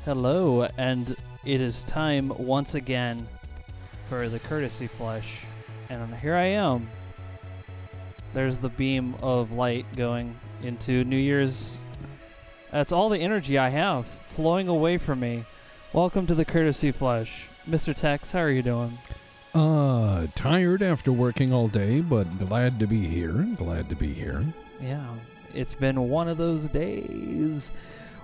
Hello, and it is time once again for the courtesy flush. And here I am. There's the beam of light going into New Year's. That's all the energy I have flowing away from me. Welcome to the courtesy flush. Mr. Tex, how are you doing? Tired after working all day, but glad to be here. Yeah, it's been one of those days.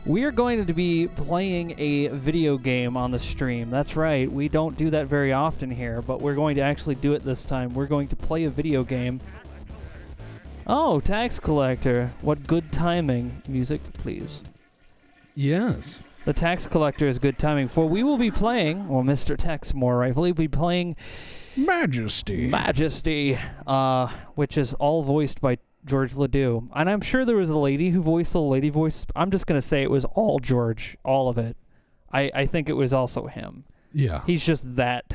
We are going to be playing a video game on the stream. That's right. We don't do that very often here, but we're going to actually do it this time. We're going to play a video game. Oh, tax collector. What good timing. Music, please. Yes. The tax collector is good timing, for we will be playing, or Mr. Tex more rightfully, will be playing Majesty, which is all voiced by George Ledoux. And I'm sure there was a lady who voiced the lady voice. I'm just going to say it was all George, all of it. I think it was also him. Yeah. He's just that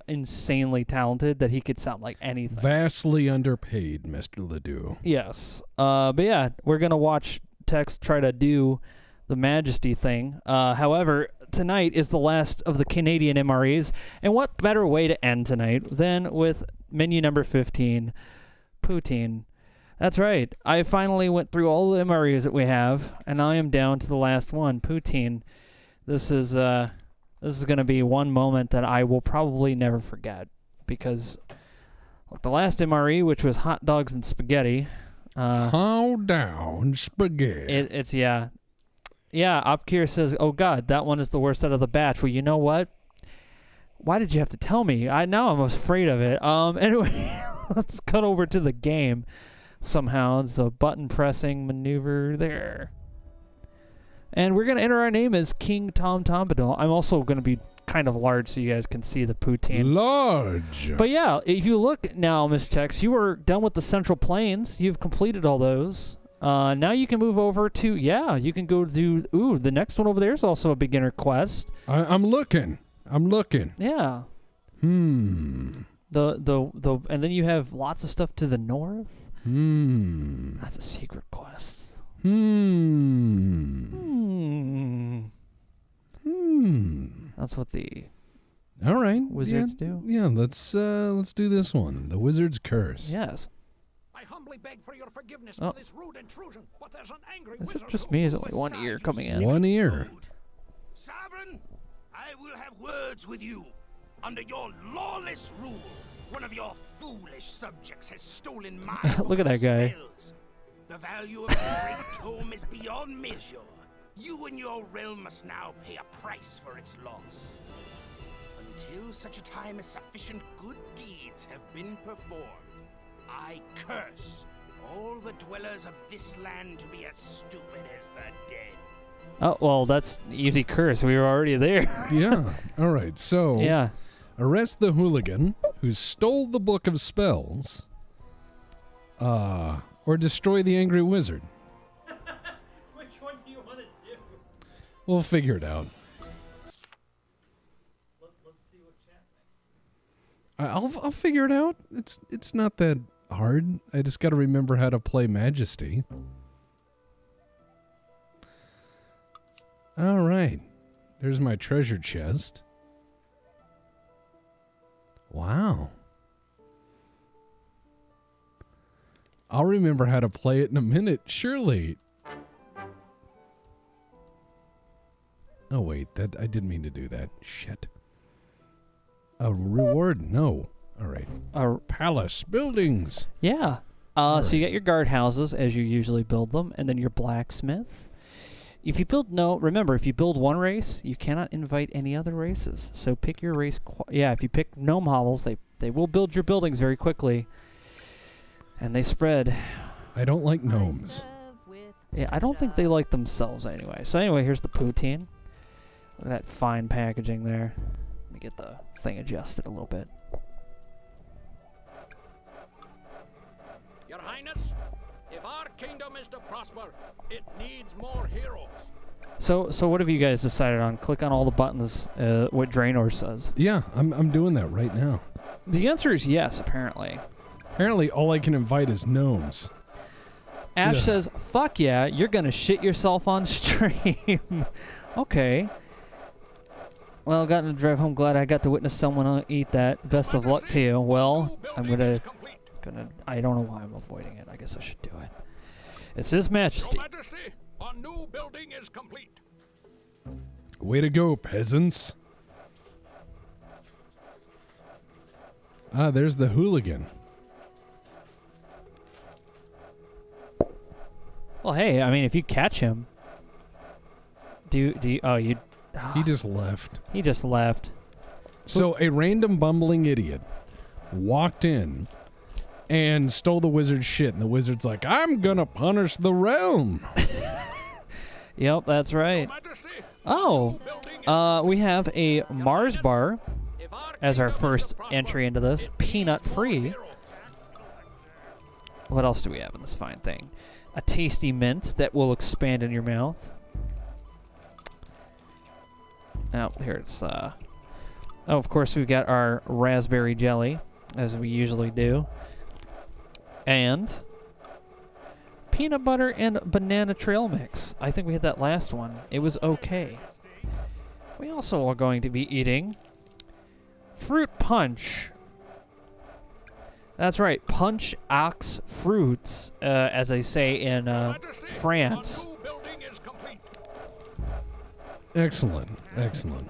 insanely talented that he could sound like anything. Vastly underpaid, Mr. Ledoux. Yes. But yeah, we're going to watch Tex try to do the Majesty thing. However, tonight is the last of the Canadian MREs, and what better way to end tonight than with menu number 15, Poutine. That's right. I finally went through all the MREs that we have, and I am down to the last one, Poutine. This is going to be one moment that I will probably never forget, because the last MRE, which was hot dogs and spaghetti. How down spaghetti. It's yeah. Yeah, Opkier says, oh God, that one is the worst out of the batch. Well, you know what? Why did you have to tell me? Now I'm afraid of it. Anyway, let's cut over to the game. Somehow it's a button pressing maneuver there. And we're going to enter our name as King Tom Tombadil. I'm also going to be kind of large so you guys can see the poutine. Large. But yeah, if you look now, Mr. Tex, you are done with the Central Plains. You've completed all those. Now you can move over to, you can go do, the next one over there is also a beginner quest. I'm looking. Yeah. And And then you have lots of stuff to the north. That's a secret quest. That's what the all right wizards do. Yeah, let's do this one. The Wizard's Curse. Yes. I humbly beg for your forgiveness for this rude intrusion, but there's an angry Is wizard it just who me? Is will it like one ear decide coming you in? One ear. Sovereign, I will have words with you. Under your lawless rule, one of your foolish subjects has stolen my Look at that guy. spells. The value of the great tome is beyond measure. You and your realm must now pay a price for its loss. Until such a time as sufficient good deeds have been performed, I curse all the dwellers of this land to be as stupid as the dead. Oh, well, that's easy curse. We were already there. Yeah. All right. So Yeah. arrest the hooligan who stole the book of spells, or destroy the angry wizard. Which one do you want to do? We'll figure it out. Let's see what chat thinks. I'll figure it out. It's not that hard. I just got to remember how to play Majesty. All right. There's my treasure chest. Wow. I'll remember how to play it in a minute, surely. Oh, wait. I didn't mean to do that. Shit. A reward? No. All right. Palace buildings. Yeah. So you get your guardhouses as you usually build them, and then your blacksmith. If you build if you build one race, you cannot invite any other races. So pick your race. If you pick gnome hovels, they will build your buildings very quickly, and they spread. I don't like gnomes. Yeah, I don't think they like themselves anyway. So anyway, here's the poutine. Look at that fine packaging there. Let me get the thing adjusted a little bit. Your Highness, if our kingdom is to prosper, it needs more heroes. So what have you guys decided on? Click on all the buttons. What Draenor says. Yeah, I'm doing that right now. The answer is yes, apparently. Apparently, all I can invite is gnomes. Ash says, fuck yeah, you're going to shit yourself on stream. Okay. Well, got to drive home. Glad I got to witness someone eat that. Best of luck to you. Well, I'm gonna. I don't know why I'm avoiding it. I guess I should do it. It's His Majesty. Your Majesty, a new building is complete. Way to go, peasants. Ah, there's the hooligan. Well, hey, I mean, if you catch him, do you? Oh, you. He just left. He just left. So a random bumbling idiot walked in and stole the wizard's shit, and the wizard's like, I'm gonna punish the realm. Yep, that's right. Oh, we have a Mars bar as our first entry into this. Peanut free. What else do we have in this fine thing? A tasty mint that will expand in your mouth. Oh, here it's, oh, of course, we've got our raspberry jelly, as we usually do. And peanut butter and banana trail mix. I think we had that last one. It was okay. We also are going to be eating fruit punch. That's right, punch ox fruits, as they say in France. Excellent, excellent.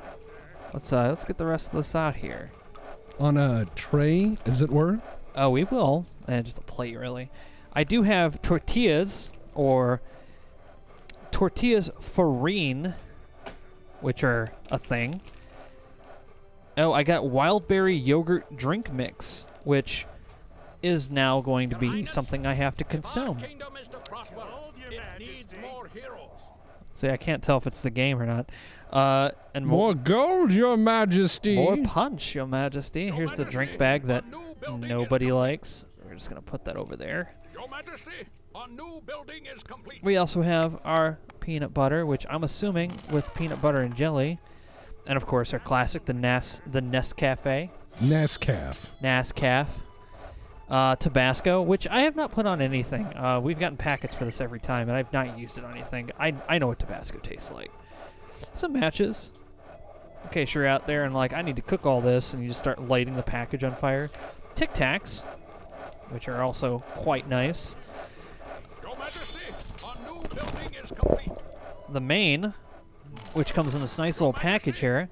Let's get the rest of this out here. On a tray, as it were. Oh, we will. And just a plate, really. I do have tortillas, or tortillas farine, which are a thing. Oh, I got wildberry yogurt drink mix, which is now going to be something I have to consume. See, I can't tell if it's the game or not. And more gold, Your Majesty. More punch, Your Majesty. Here's the drink bag that nobody likes. We're just going to put that over there. Your Majesty, a new building is complete. We also have our peanut butter, which I'm assuming with peanut butter and jelly. And, of course, our classic, the Nescafe. Nascaf. Tabasco, which I have not put on anything. We've gotten packets for this every time, and I've not used it on anything. I know what Tabasco tastes like. Some matches. In case you're out there and like, I need to cook all this, and you just start lighting the package on fire. Tic Tacs, which are also quite nice. Your Majesty, a new building is complete. The main, which comes in this nice little package here,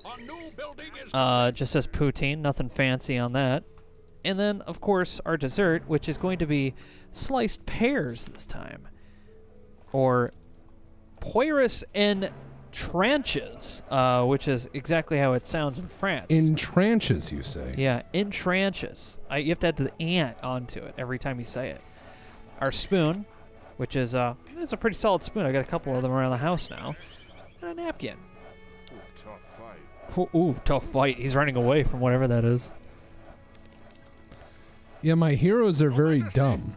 just says poutine, nothing fancy on that. And then, of course, our dessert, which is going to be sliced pears this time. Or poirus en tranches, which is exactly how it sounds in France. In tranches, you say? Yeah, in tranches. You have to add the ant onto it every time you say it. Our spoon, which is it's a pretty solid spoon. I got a couple of them around the house now. And a napkin. Tough fight. Ooh, tough fight. He's running away from whatever that is. Yeah, my heroes are very dumb.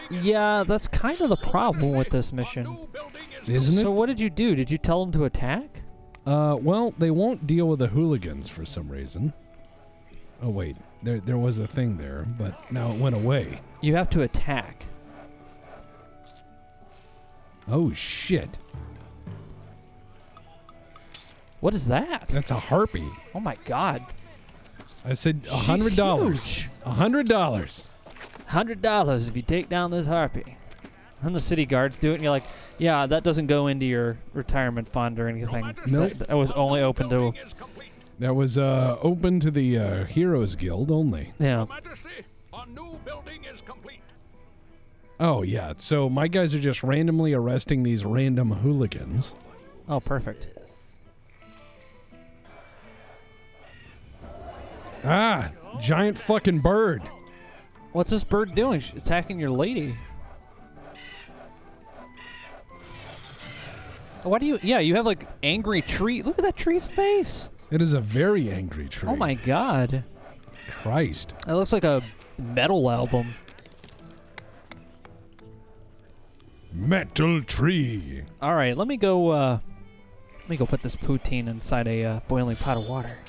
Yeah, that's kind of the problem with this mission. Isn't it? So what did you do? Did you tell them to attack? Well, they won't deal with the hooligans for some reason. Oh, wait. There was a thing there, but now it went away. You have to attack. Oh, shit. What is that? That's a harpy. Oh, my God. I said $100. $100. $100 if you take down this harpy. And the city guards do it, and you're like, yeah, that doesn't go into your retirement fund or anything. Nope. That was only open to... That was open to the Heroes Guild only. Yeah. A new building is complete. Oh, yeah. So my guys are just randomly arresting these random hooligans. Oh, perfect. Ah, giant fucking bird. What's this bird doing? She's attacking your lady. Why do you... Yeah, you have, like, angry tree. Look at that tree's face. It is a very angry tree. Oh, my God. Christ. It looks like a metal album. Metal tree. All right, let me go put this poutine inside a boiling pot of water.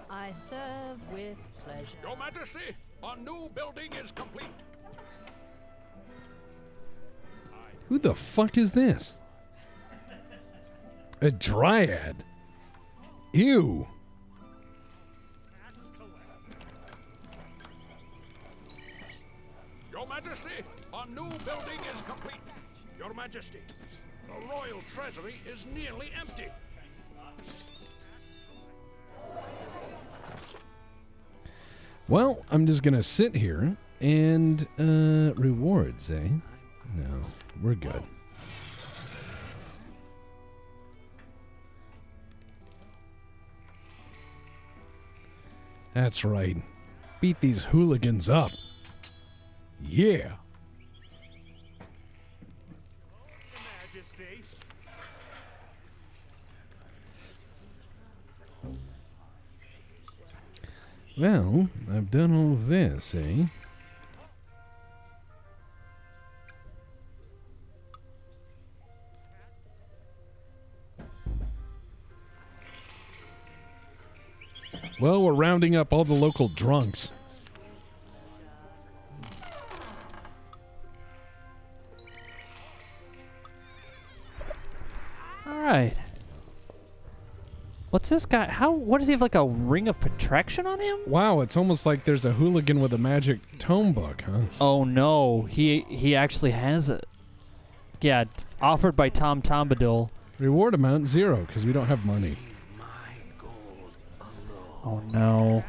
I serve with pleasure. Your Majesty, a new building is complete. Who the fuck is this? A dryad. Ew. Your Majesty, our new building is complete. Your Majesty, the royal treasury is nearly empty. Well, I'm just gonna sit here and rewards, eh? No, we're good. That's right. Beat these hooligans up. Yeah. Majesty. Well, I've done all this, eh? Well, we're rounding up all the local drunks. All right. What's this guy? What does he have, like a ring of protection on him? Wow, it's almost like there's a hooligan with a magic tome book, huh? Oh no, he actually has it. Yeah, offered by Tom Bombadil. Reward amount 0, because we don't have money. Oh no.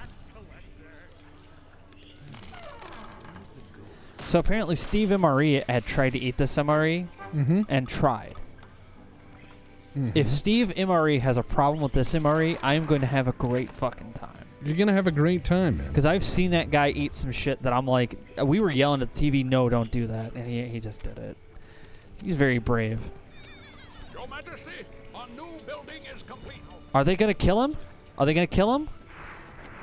So apparently Steve MRE had tried to eat this MRE and tried. If Steve MRE has a problem with this MRE, I'm going to have a great fucking time. You're going to have a great time, man. Because I've seen that guy eat some shit that I'm like, we were yelling at the TV, no, don't do that. And he just did it. He's very brave. Your Majesty, our new building is complete. Are they going to kill him? Are they going to kill him?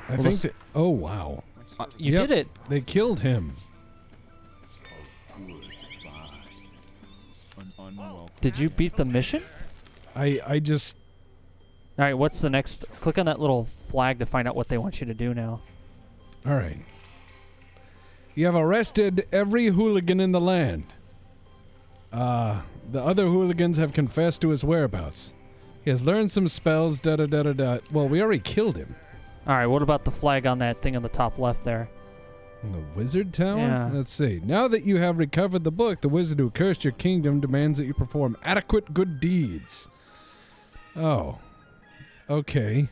I think that... Oh, wow. You Yep, did it. They killed him. Did you beat the mission? I just... All right, what's the next? Click on that little flag to find out what they want you to do now. All right. You have arrested every hooligan in the land. The other hooligans have confessed to his whereabouts. He has learned some spells, da-da-da-da-da. Well, we already killed him. All right, what about the flag on that thing on the top left there? In the wizard tower? Yeah. Let's see. Now that you have recovered the book, the wizard who cursed your kingdom demands that you perform adequate good deeds. Oh. Okay.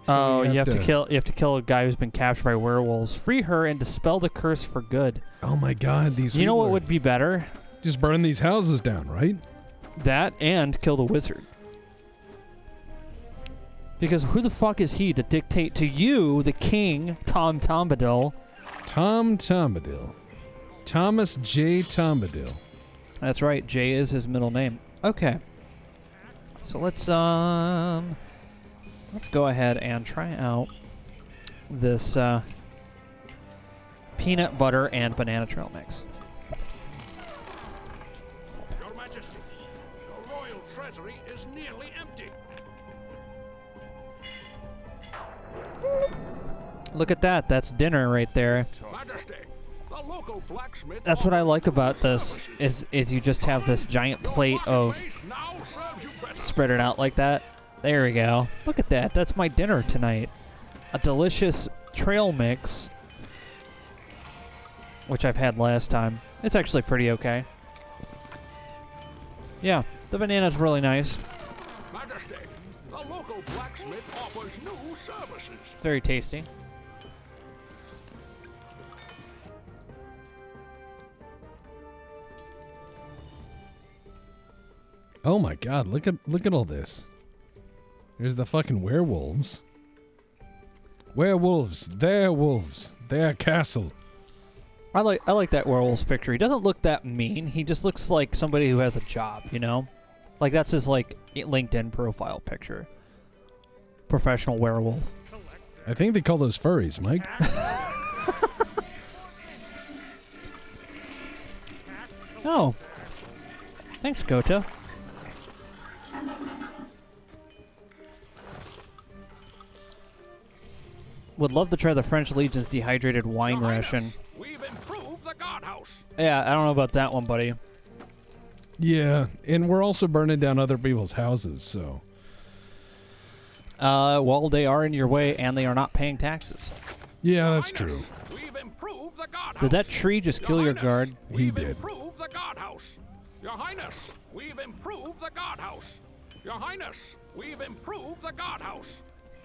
So You have to kill a guy who's been captured by werewolves. Free her and dispel the curse for good. Oh my god, these You know what people would be better? just burn these houses down, right? That and kill the wizard. Because who the fuck is he to dictate to you, the king, Tom Bombadil? Tom Bombadil. Thomas J. Bombadil. That's right, Jay is his middle name. Okay. So let's go ahead and try out this peanut butter and banana trail mix. Your Majesty, the royal treasury is nearly empty. Look at that. That's dinner right there. Majesty, the local blacksmith. That's what I like about this is you just have this giant plate of now serves you better. spread it out like that. There we go. Look at that. That's my dinner tonight. A delicious trail mix, which I've had last time. It's actually pretty okay. Yeah, the banana's really nice. Majesty, the local blacksmith offers new services. Very tasty. Oh my god, look at all this. There's the fucking werewolves. Werewolves, their wolves, their castle. I like that werewolf's picture. He doesn't look that mean. He just looks like somebody who has a job, you know? Like that's his like LinkedIn profile picture. Professional werewolf. I think they call those furries, Mike. Oh. Thanks, Goto. Would love to try the French Legion's dehydrated wine Your Highness, ration. We've improved the guardhouse. Yeah, I don't know about that one, buddy. Yeah, and we're also burning down other people's houses, so... Well, they are in your way, and they are not paying taxes. Yeah, that's true. We've improved the guardhouse. Did that tree just kill your guard? He We've did. improved the guardhouse. Your Highness, we've improved the guardhouse. Your Highness, we've improved the guardhouse.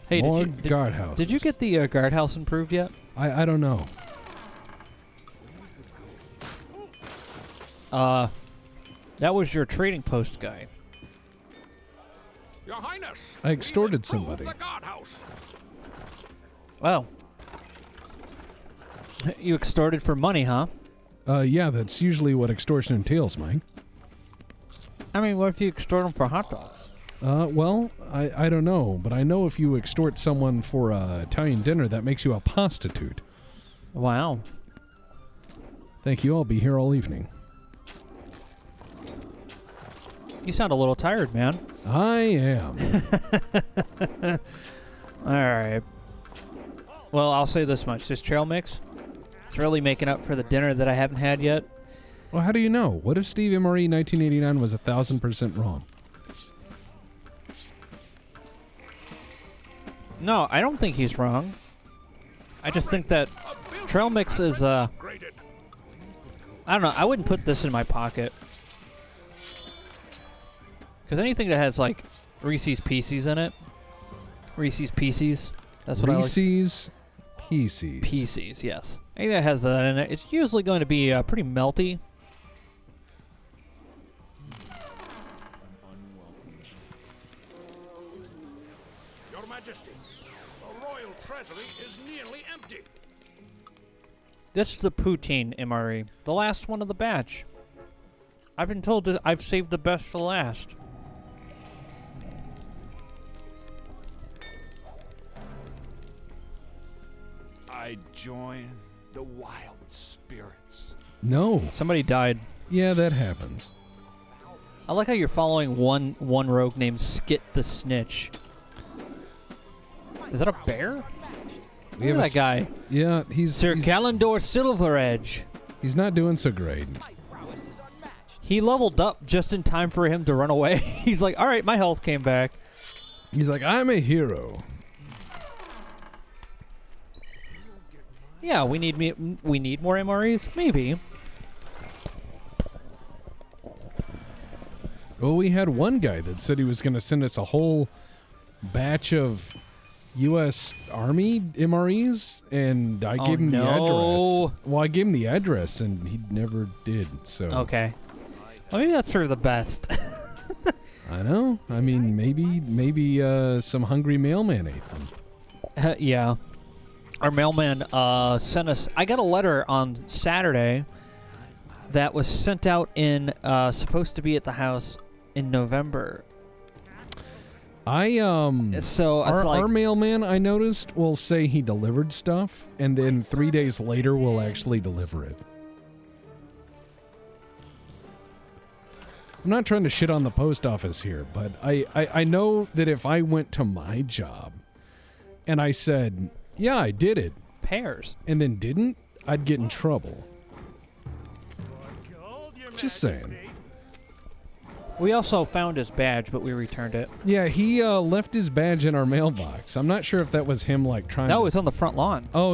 Hey, More did you guardhouses. did you get the guardhouse improved yet? I don't know. That was your trading post guy. Your Highness, I extorted we've improved somebody. the guardhouse. Wow. You extorted for money, huh? Yeah, that's usually what extortion entails, Mike. I mean, what if you extort them for hot dogs? Well, I don't know, but I know if you extort someone for Italian dinner, that makes you a prostitute. Wow. Thank you. I'll be here all evening. You sound a little tired, man. I am. All right. Well, I'll say this much. This trail mix, it's really making up for the dinner that I haven't had yet. Well, how do you know? What if Steve MRE 1989 was 1,000% wrong? No, I don't think he's wrong. I just think that trail mix is, I Graded. don't know. I wouldn't put this in my pocket. Because anything that has, like, Reese's Pieces in it. Reese's Pieces. That's what Reese's Pieces. I like. Pieces, yes. Anything that has that in it, it's usually going to be pretty melty. Your Majesty, the royal treasury is nearly empty. This is the poutine MRE. The last one of the batch. I've been told that I've saved the best for last. I join the wild spirits. No. Somebody died. Yeah, that happens. I like how you're following one rogue named Skit the Snitch. Is that a bear? We Look have at that guy. Yeah, Sir Calendor Silveredge. he's not doing so great. He leveled up just in time for him to run away. He's like, all right, my health came back. He's like, I'm a hero. Yeah, we need more MREs? Maybe. Well, we had one guy that said he was going to send us a whole batch of U.S. Army MREs, and I gave him the address. Well, I gave him the address, and he never did. So Okay. Well, maybe that's for the best. I know. I mean, maybe some hungry mailman ate them. Yeah. Our mailman sent us... I got a letter on Saturday that was sent out in... supposed to be at the house in November. So it's our like... mailman, I noticed, will say he delivered stuff, and then 3 days later will actually deliver it. I'm not trying to shit on the post office here, but I know that if I went to my job and I said, yeah, I did it, Pears. and then didn't, I'd get in trouble. Just saying. We also found his badge, but we returned it. Yeah, he left his badge in our mailbox. I'm not sure if that was him, like, trying No, to... it's on the front lawn. Oh,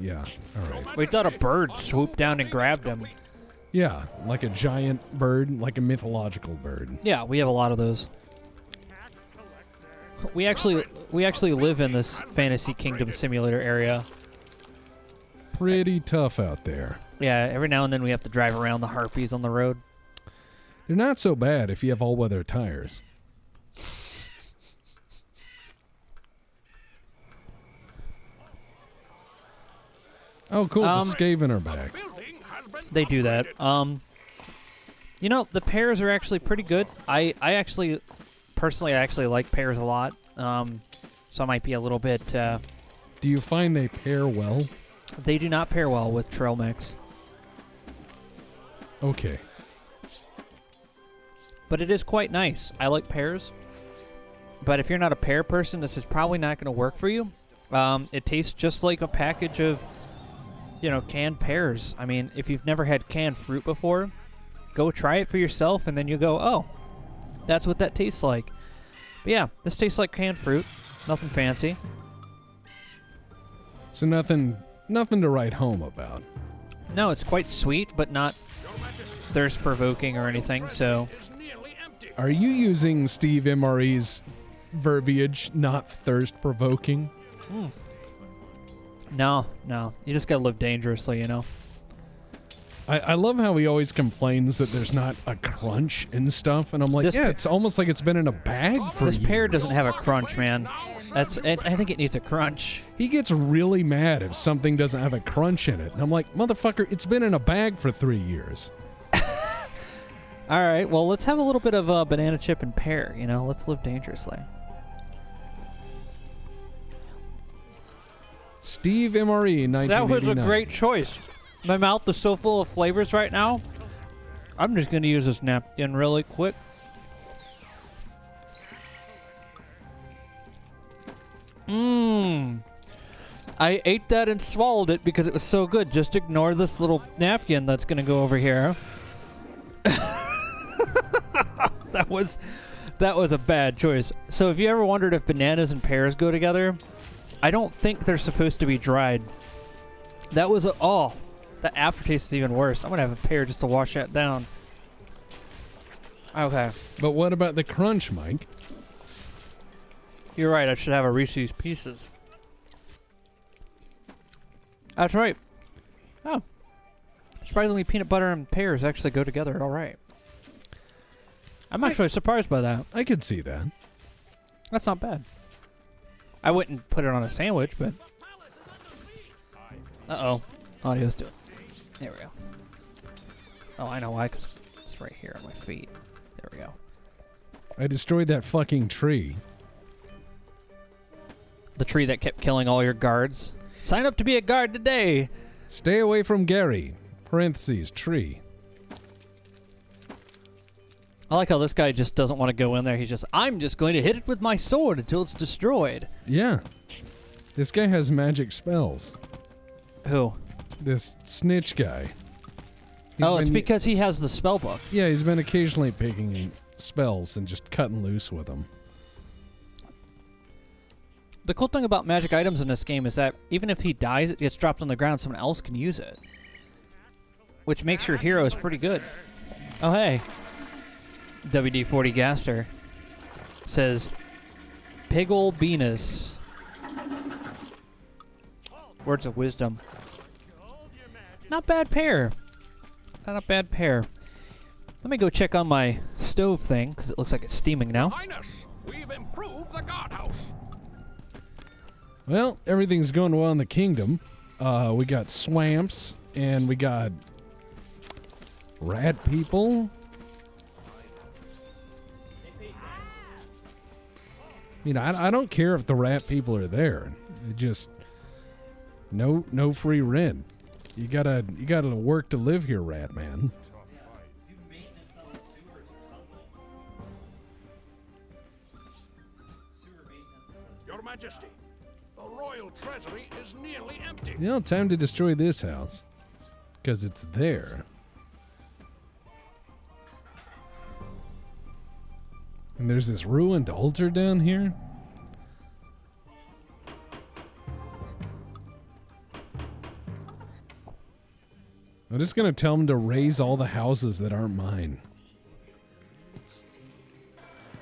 yeah. All right. We thought a bird swooped down and grabbed him. Yeah, like a giant bird, like a mythological bird. Yeah, we have a lot of those. We actually live in this Fantasy Kingdom simulator area. Pretty tough out there. Yeah, every now and then we have to drive around the harpies on the road. They're not so bad if you have all-weather tires. Oh, cool. The Skaven are back. Building has been They do that. upgraded. You know, the pears are actually pretty good. I actually, personally, I actually like pears a lot. So I might be a little bit, Do you find they pair well? they do not pair well with trail mix. Okay. But it is quite nice. I like pears. But if you're not a pear person, this is probably not going to work for you. It tastes just like a package of, canned pears. I mean, if you've never had canned fruit before, go try it for yourself, and then you go, oh, that's what that tastes like. But yeah, this tastes like canned fruit. Nothing fancy. So nothing to write home about. No, it's quite sweet, but not thirst-provoking or anything, so... Are you using Steve MRE's verbiage, not thirst-provoking? No. You just gotta live dangerously, you know? I love how he always complains that there's not a crunch and stuff, and I'm like, it's almost like it's been in a bag for This years. pear doesn't have a crunch, man. I think it needs a crunch. He gets really mad if something doesn't have a crunch in it. And I'm like, motherfucker, it's been in a bag for 3 years. All right, well, let's have a little bit of banana chip and pear, you know? Let's live dangerously. Steve MRE, 1989. That was a great choice. My mouth is so full of flavors right now. I'm just going to use this napkin really quick. I ate that and swallowed it because it was so good. Just ignore this little napkin that's going to go over here. That was a bad choice. So if you ever wondered if bananas and pears go together, I don't think they're supposed to be dried. That was the aftertaste is even worse. I'm going to have a pear just to wash that down. Okay. But what about the crunch, Mike? You're right. I should have a Reese's Pieces. That's right. Oh. Surprisingly, peanut butter and pears actually go together all right. I'm actually surprised by that. I could see that. That's not bad. I wouldn't put it on a sandwich, but... Uh-oh. Audio's doing... There we go. Oh, I know why, because it's right here on my feet. There we go. I destroyed that fucking tree. The tree that kept killing all your guards. Sign up to be a guard today! Stay away from Gary. Parentheses, tree. I like how this guy just doesn't want to go in there. He's just, I'm just going to hit it with my sword until it's destroyed. Yeah. This guy has magic spells. Who? This snitch guy. It's because he has the spell book. Yeah, he's been occasionally picking spells and just cutting loose with them. The cool thing about magic items in this game is that even if he dies, it gets dropped on the ground, someone else can use it. Which makes your heroes pretty good. Oh, hey. WD-40 Gaster says, Piggle Venus. Words of wisdom. Not bad pear. Not a bad pear. Let me go check on my stove thing, because it looks like it's steaming now. Highness, we've improved the guardhouse. Well, everything's going well in the kingdom. We got swamps, and we got rat people. I mean, I don't care if the rat people are there. It just no free rent. You gotta work to live here, rat man. Your Majesty, the royal treasury is nearly empty. You know, time to destroy this house, because it's there. And there's this ruined altar down here. I'm just going to tell him to raise all the houses that aren't mine.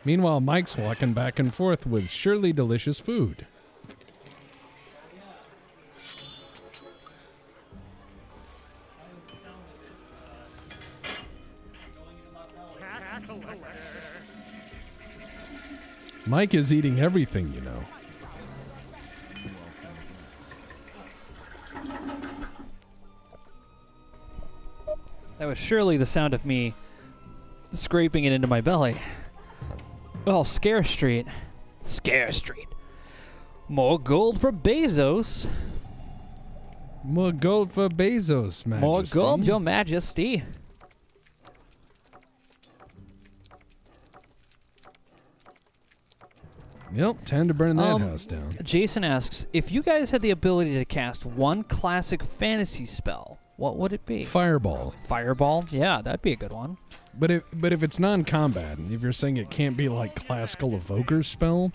Meanwhile, Mike's walking back and forth with surely delicious food. Mike is eating everything, you know. That was surely the sound of me scraping it into my belly. Oh, Scare Street. Scare Street. More gold for Bezos. More gold for Bezos, Majesty. More gold, Your Majesty. Yep, time to burn that house down. Jason asks, if you guys had the ability to cast one classic fantasy spell, what would it be? Fireball. Fireball? Yeah, that'd be a good one. But if it's non-combat, if you're saying it can't be like classical evoker spell,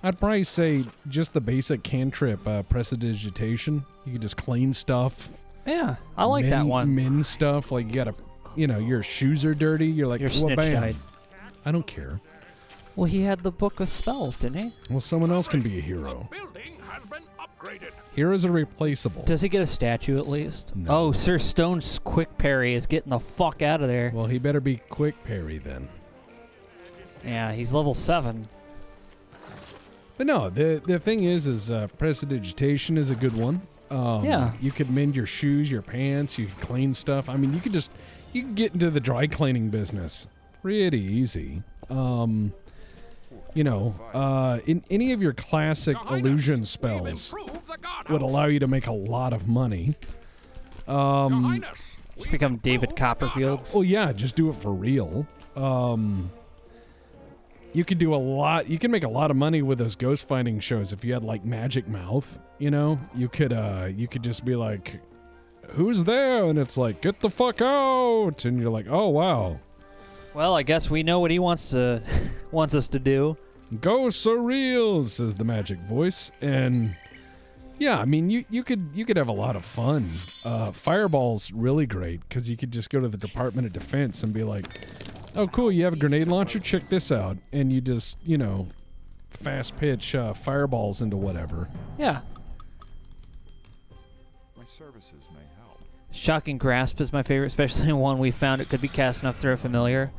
I'd probably say just the basic cantrip, prestidigitation. You can just clean stuff. Yeah, I like that one. Min stuff, like you gotta, your shoes are dirty. You're like, Your well, snitch bam. died. I don't care. Well, he had the book of spells, didn't he? Well, someone else can be a hero. The building has been upgraded. Heroes are replaceable. Does he get a statue at least? No. Oh, Sir Stone's quick parry is getting the fuck out of there. Well, he better be quick parry then. Yeah, he's level 7. But no, the thing is prestidigitation is a good one. Yeah. You could mend your shoes, your pants. You could clean stuff. I mean, you could get into the dry cleaning business pretty easy. In any of your classic illusion spells would allow you to make a lot of money. Just become David Copperfield. Oh yeah, just do it for real. You could do a lot. You can make a lot of money with those ghost finding shows if you had like magic mouth. You could just be like, "Who's there?" And it's like, "Get the fuck out!" And you're like, "Oh wow." Well, I guess we know what he wants us to do. Ghosts are real, says the magic voice, and yeah, I mean you could have a lot of fun. Fireball's really great because you could just go to the Department of Defense and be like, "Oh, cool, you have a grenade launcher? Check this out," and you just fast pitch fireballs into whatever. Yeah. My services may help. Shocking Grasp is my favorite, especially one we found it could be cast enough through a familiar.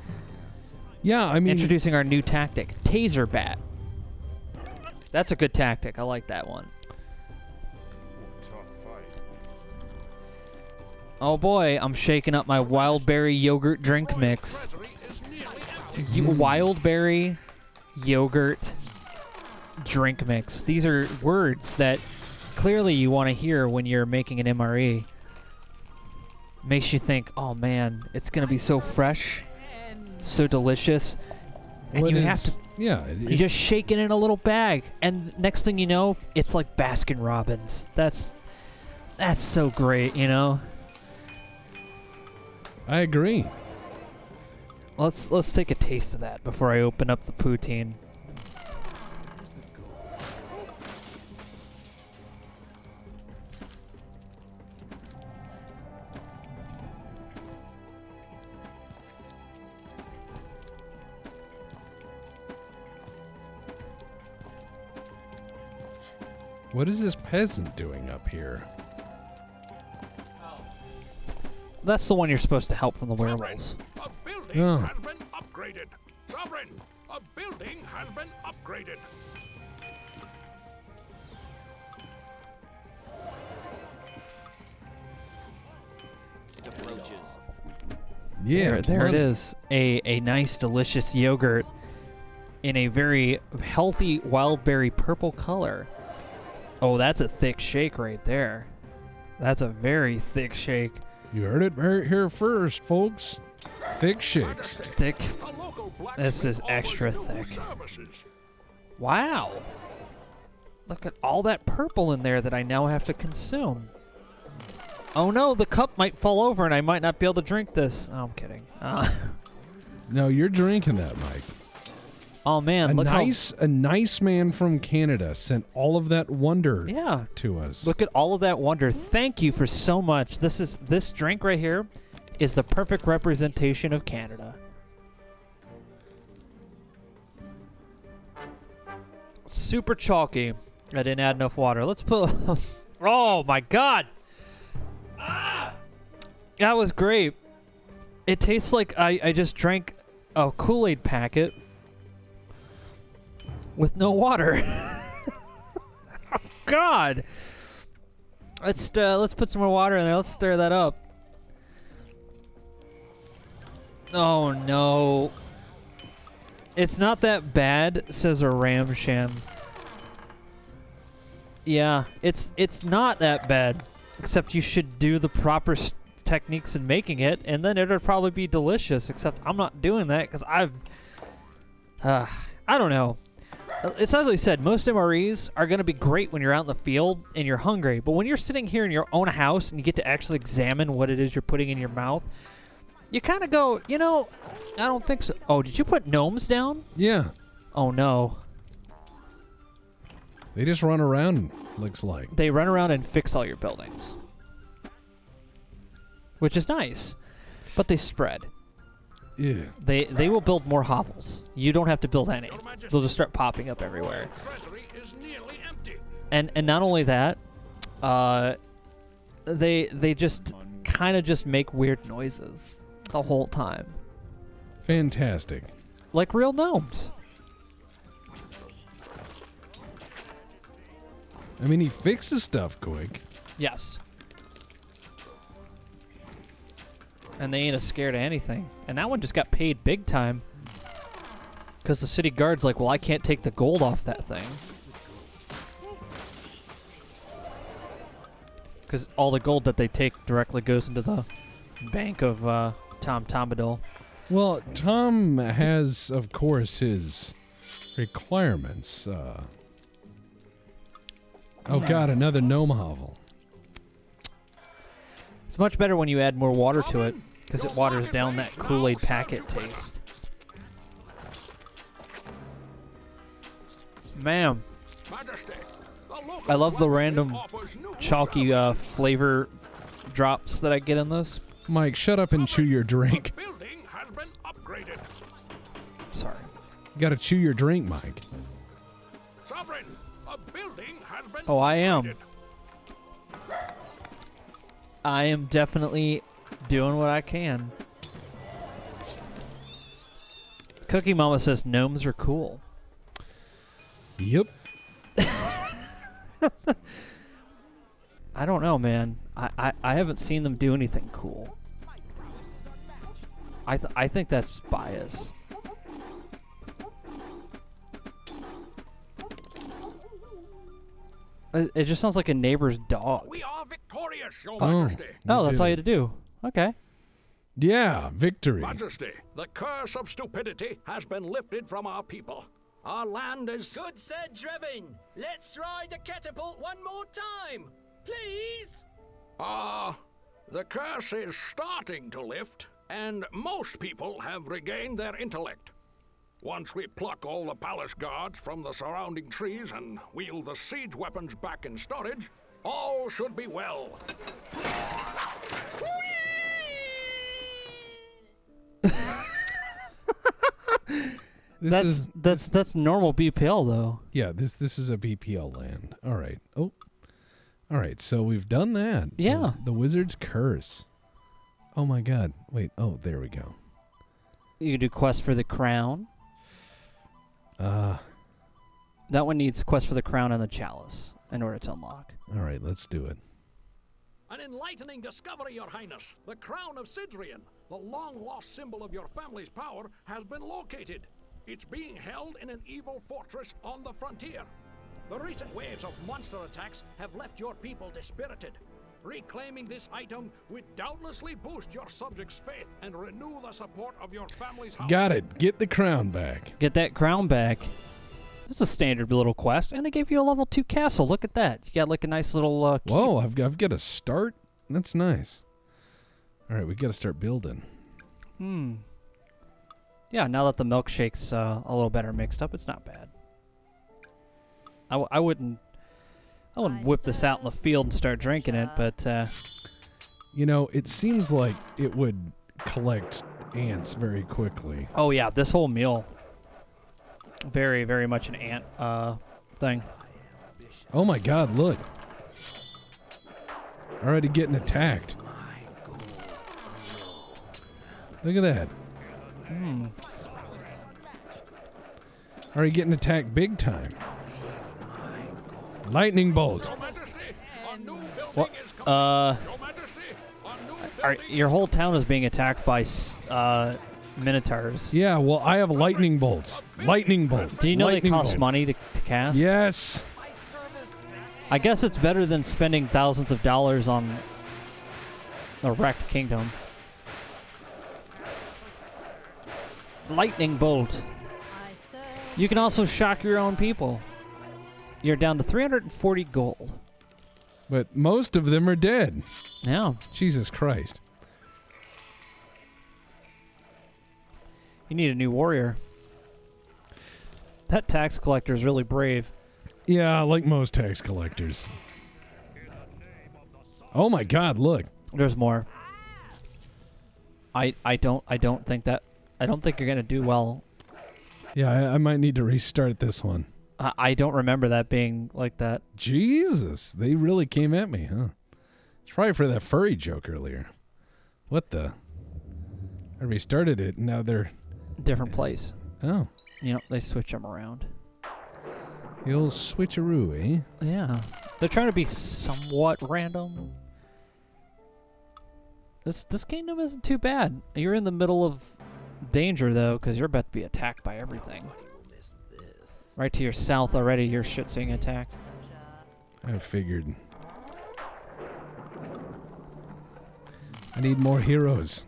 Yeah, I mean, Introducing our new tactic, Taser Bat. That's a good tactic. I like that one. Tough fight. Oh boy, I'm shaking up my wild berry yogurt drink mix. Wild berry yogurt drink mix. These are words that clearly you want to hear when you're making an MRE. Makes you think, oh man, it's going to be so fresh, so delicious. And you have to... Yeah. You just shake it in a little bag, and next thing you know, it's like Baskin Robbins. That's so great, I agree. Let's take a taste of that before I open up the poutine. What is this peasant doing up here? That's the one you're supposed to help from the werewolves. A building Oh. has been upgraded. Sovereign, a building has been upgraded. Yeah, There it is. A nice, delicious yogurt in a very healthy wild berry purple color. Oh, that's a thick shake right there. That's a very thick shake. You heard it right here first, folks. Thick shakes. Thick. A local This is blacksmith extra offers new thick. services. Wow. Look at all that purple in there that I now have to consume. Oh no, the cup might fall over and I might not be able to drink this. Oh, I'm kidding. No, you're drinking that, Mike. Oh man, A look nice man from Canada sent all of that wonder yeah. to us. Look at all of that wonder. Thank you for so much. This drink right here is the perfect representation of Canada. Super chalky. I didn't add enough water. Let's put... Oh my god! That was great. It tastes like I just drank a Kool-Aid packet with no water. Oh, God. Let's put some more water in there. Let's stir that up. Oh no. It's not that bad, says a Ramsham. Yeah, it's not that bad. Except you should do the proper techniques in making it, and then it'll probably be delicious. Except I'm not doing that because I don't know. It's as I said, most MREs are going to be great when you're out in the field and you're hungry. But when you're sitting here in your own house and you get to actually examine what it is you're putting in your mouth, you kind of go, I don't think so. Oh, did you put gnomes down? Yeah. Oh, no. They just run around, looks like. They run around and fix all your buildings. Which is nice. But they spread. Yeah. They will build more hovels. You don't have to build any. They'll just start popping up everywhere. Treasury is nearly empty. And not only that, they just kind of just make weird noises the whole time. Fantastic. Like real gnomes. I mean, he fixes stuff quick. Yes. And they ain't scared of anything. And that one just got paid big time. Because the city guard's like, well, I can't take the gold off that thing. Because all the gold that they take directly goes into the bank of Tom Bombadil. Well, Tom has, of course, his requirements. Oh, God, another gnome hovel. It's much better when you add more water to it, because it waters down that Kool-Aid packet taste. Man, Majesty, I love the random chalky flavor drops that I get in this. Mike, shut up and chew your drink. building has been upgraded. Sorry. You gotta chew your drink, Mike. Sovereign, a building has been Oh, I am. upgraded. I am definitely doing what I can. Cookie Mama says gnomes are cool. Yep. I don't know, man. I haven't seen them do anything cool. I think that's bias. It just sounds like a neighbor's dog. We are victorious, Your Oh. Majesty. Oh, that's did all you it. had to do. Okay. Yeah, victory. Majesty, the curse of stupidity has been lifted from our people. Our land is... Good said, Drevin. Let's ride the catapult one more time, please. The curse is starting to lift, and most people have regained their intellect. Once we pluck all the palace guards from the surrounding trees and wheel the siege weapons back in storage, all should be well. That's normal BPL though. Yeah, this is a BPL land. All right. Oh. All right, so we've done that. Yeah. The wizard's curse. Oh my god. Wait. Oh, there we go. You can do quest for the crown. That one needs quest for the crown and the chalice in order to unlock. All right, let's do it. An enlightening discovery, Your Highness. The crown of Sidrian, the long-lost symbol of your family's power, has been located. It's being held in an evil fortress on the frontier. The recent waves of monster attacks have left your people dispirited. Reclaiming this item would doubtlessly boost your subjects' faith and renew the support of your family's house. Got it. Get the crown back. Get that crown back. This is a standard little quest, and they gave you a level 2 castle. Look at that. You got like a nice little keep. Whoa, I've got a start. That's nice. All right, we got to start building. Yeah, now that the milkshake's a little better mixed up, it's not bad. I wouldn't whip this out in the field and start drinking it, but You know, it seems like it would collect ants very quickly. oh yeah, this whole meal, very, very much an ant thing. Oh my god, look. Already getting attacked. Look at that. Already getting attacked big time. Lightning bolt. Your Majesty, a new building What? is coming. Your Majesty, a new building Your whole town is being attacked by minotaurs. Yeah, well, I have lightning bolts. Lightning bolt. Do you know lightning they cost bolt. money to cast? Yes. I guess it's better than spending thousands of dollars on a wrecked kingdom. Lightning bolt. I serve. You can also shock your own people. You're down to 340 gold. But most of them are dead. Yeah. Jesus Christ. You need a new warrior. That tax collector is really brave. Yeah, like most tax collectors. Oh my God! Look. There's more. I don't think you're gonna do well. Yeah, I might need to restart this one. I don't remember that being like that. Jesus, they really came at me, huh? It's probably for that furry joke earlier. What the? I restarted it, and now they're... Different place. Oh. You know, they switch them around. The old switcheroo, eh? Yeah. They're trying to be somewhat random. This kingdom isn't too bad. You're in the middle of danger, though, because you're about to be attacked by everything. Right to your south already, your shit's being attacked. I figured. I need more heroes.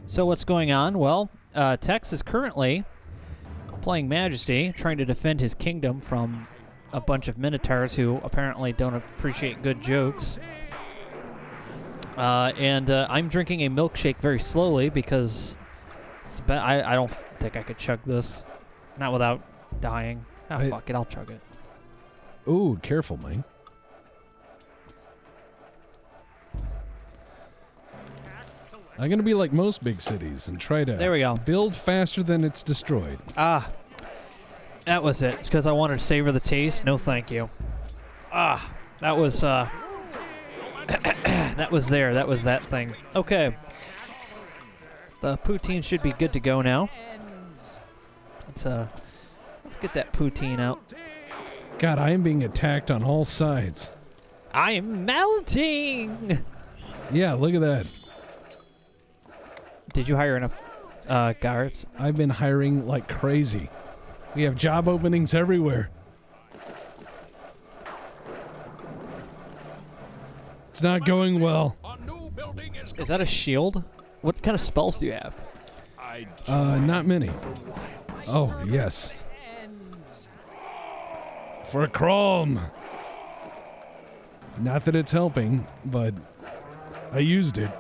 So what's going on? Well, Tex is currently playing Majesty, trying to defend his kingdom from a bunch of Minotaurs who apparently don't appreciate good jokes. And I'm drinking a milkshake very slowly because I don't think I could chug this. Not without dying. Fuck it, I'll chug it. Ooh, careful, Mike. I'm going to be like most big cities and try to There we go. build faster than it's destroyed. Ah, that was it. Because I wanted to savor the taste. No, thank you. Ah, that was that was there. That was that thing. Okay. The poutine should be good to go now. Let's get that poutine out. God, I am being attacked on all sides. I am melting. Yeah, look at that. Did you hire enough guards? I've been hiring like crazy. We have job openings everywhere. It's not going well. Is that a shield? What kind of spells do you have? Not many. Oh, yes. For a Chrome. Not that it's helping, but I used it.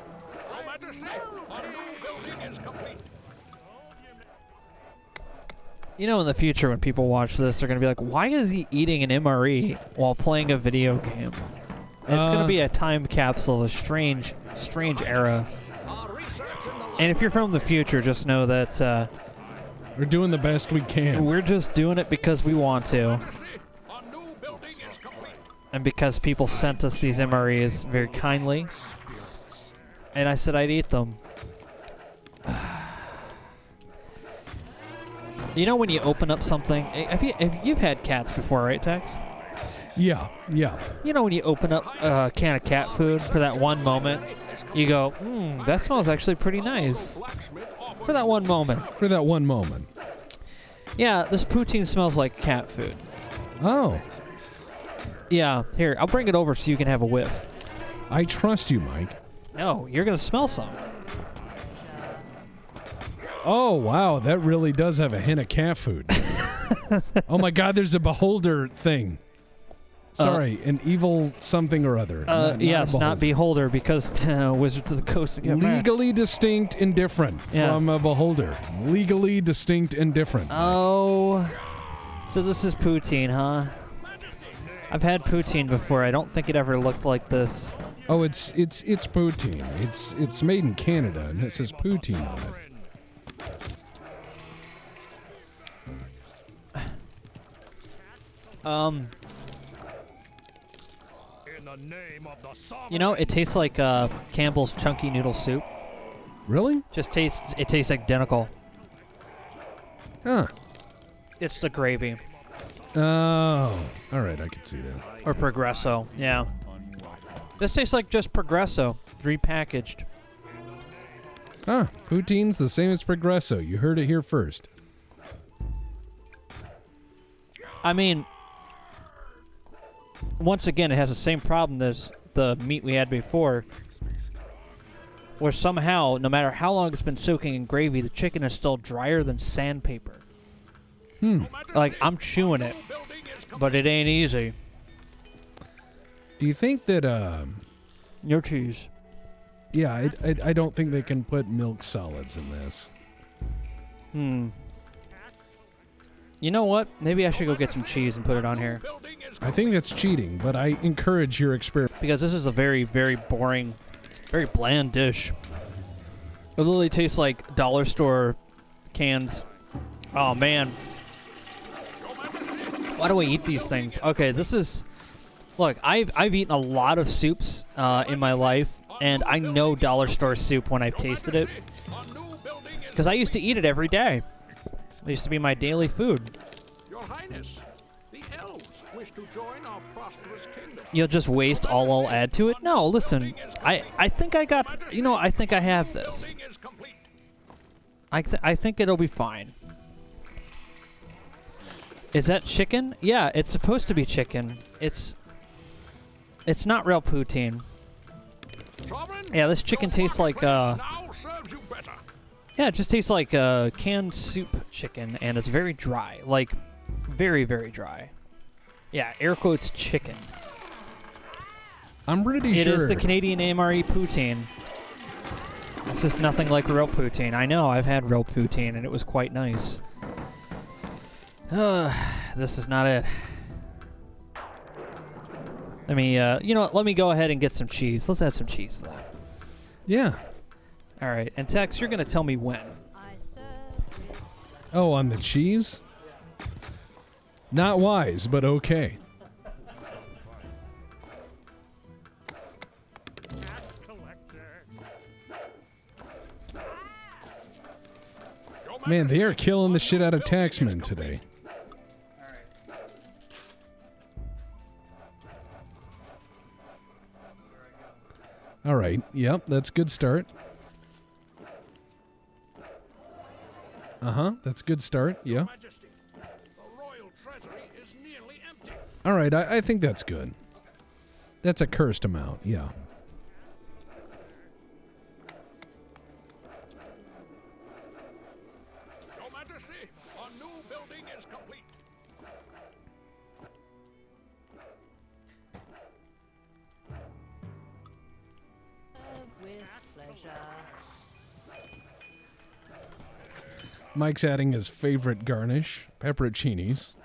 You know, in the future when people watch this, they're going to be like, why is he eating an MRE while playing a video game? It's going to be a time capsule of a strange era. And if you're from the future, just know that we're doing the best we can. We're just doing it because we want to. And because people sent us these MREs very kindly. And I said I'd eat them. You know when you open up something, you've had cats before, right, Tex? Yeah. You know when you open up a can of cat food for that one moment, you go, that smells actually pretty nice. For that one moment. Yeah, this poutine smells like cat food. Oh. Yeah, here, I'll bring it over so you can have a whiff. I trust you, Mike. No, you're going to smell some. Oh, wow, that really does have a hint of cat food. Oh my God, there's a beholder thing. Sorry, an evil something or other. Yes, not beholder, because Wizards of the Coast get legally distinct and different from a beholder. Legally distinct and different. Oh, so this is poutine, huh? I've had poutine before. I don't think it ever looked like this. Oh, it's poutine. It's made in Canada, and it says poutine on it. You know, it tastes like Campbell's chunky noodle soup. Really? It tastes identical. Huh. It's the gravy. Oh, all right, I can see that. Or Progresso, yeah. This tastes like just Progresso, repackaged. Huh, poutine's the same as Progresso. You heard it here first. I mean, once again, it has the same problem as the meat we had before, where somehow, no matter how long it's been soaking in gravy, the chicken is still drier than sandpaper. Like, I'm chewing it, but it ain't easy. Do you think that, No cheese. Yeah, I don't think they can put milk solids in this. You You know what? Maybe I should go get some cheese and put it on here. I think that's cheating, but I encourage your experiment. Because this is a very, very boring, very bland dish. It literally tastes like dollar store cans. Oh, man. Why do I eat these things? Okay, this is... Look, I've eaten a lot of soups in my life, and I know dollar store soup when I've tasted it. Because I used to eat it every day. It used to be my daily food. Your Highness, the elves wish to join our prosperous kingdom. You'll just waste all I'll add to it? No, listen. I think I got... You know, I think I have this. I think it'll be fine. Is that chicken? Yeah, it's supposed to be chicken. It's not real poutine. Yeah, this chicken tastes like yeah, it just tastes like canned soup chicken, and it's very dry. Like, very, very dry. Yeah, air quotes chicken. I'm pretty sure. It is the Canadian MRE poutine. This is nothing like real poutine. I know, I've had real poutine, and it was quite nice. This is not it. Let me, you know what, let me go ahead and get some cheese. Let's add some cheese to that. Yeah. All right, and Tex, you're going to tell me when. Oh, on the cheese? Not wise, but okay. Man, they are killing the shit out of taxmen today. All right. Yep, that's a good start. That's a good start. Yeah. Majesty, the royal treasury is nearly empty. All right, I think that's good. That's a cursed amount. Yeah. Your Majesty, our new building is complete. With pleasure. Mike's adding his favorite garnish, pepperoncinis.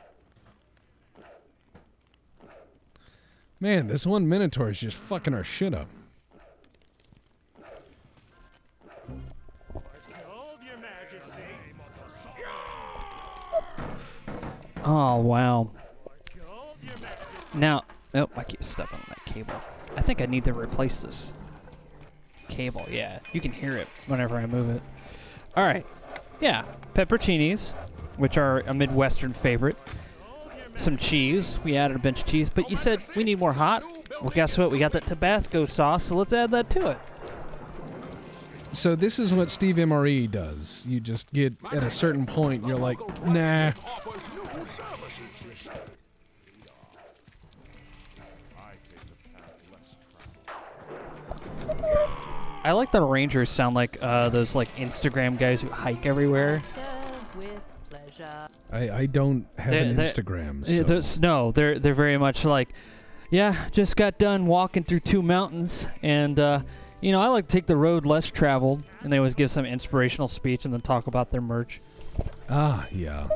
Man, this one Minotaur is just fucking our shit up. Oh, wow. Now, oh, I keep stepping on that cable. I think I need to replace this cable. Yeah, you can hear it whenever I move it. All right. Yeah, pepperoncinis, which are a Midwestern favorite. Some cheese. We added a bunch of cheese, but you said we need more hot. Well, guess what? We got that Tabasco sauce, so let's add that to it. So this is what Steve MRE does. You just get at a certain point, you're like, nah. I like the Rangers sound like those like Instagram guys who hike everywhere. Serve with pleasure. I don't have an Instagram. So. No, they're very much like, yeah, just got done walking through 2 mountains, and you know, I like to take the road less traveled, and they always give some inspirational speech and then talk about their merch. Ah, yeah.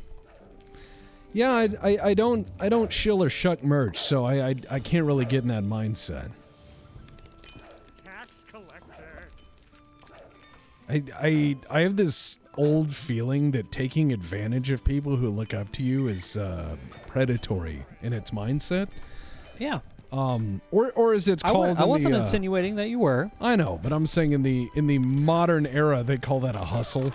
Yeah, I don't shill or shuck merch, so I can't really get in that mindset. I have this old feeling that taking advantage of people who look up to you is predatory in its mindset. Yeah. Or as it's called. I wasn't insinuating that you were. I know, but I'm saying in the modern era they call that a hustle.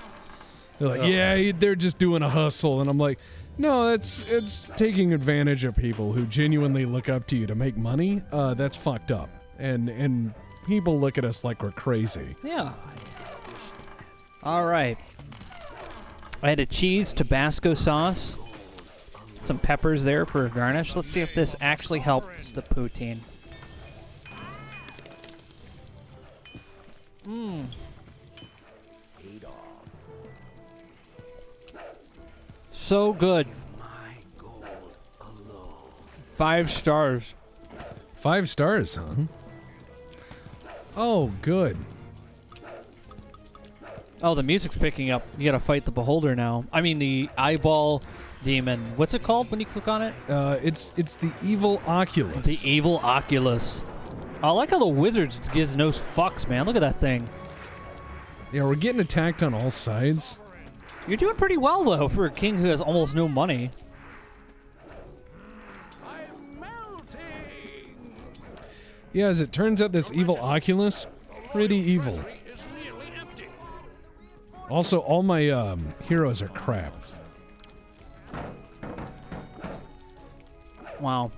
They're like, yeah, they're just doing a hustle, and I'm like, no, it's taking advantage of people who genuinely look up to you to make money. That's fucked up, and people look at us like we're crazy. Yeah. All right. I had a cheese Tabasco sauce, some peppers there for a garnish. Let's see if this actually helps the poutine. Mmm. So good. 5 stars. 5 stars, huh? Oh, good. Oh, the music's picking up. You gotta fight the beholder now. I mean, the eyeball demon. What's it called when you click on it? It's the evil Oculus. The evil Oculus. I like how the wizard gives no fucks, man. Look at that thing. Yeah, we're getting attacked on all sides. You're doing pretty well, though, for a king who has almost no money. I'm melting. Yeah, as it turns out, this evil Oculus, pretty evil. Treasury is nearly empty. Also, all my heroes are crap. Wow.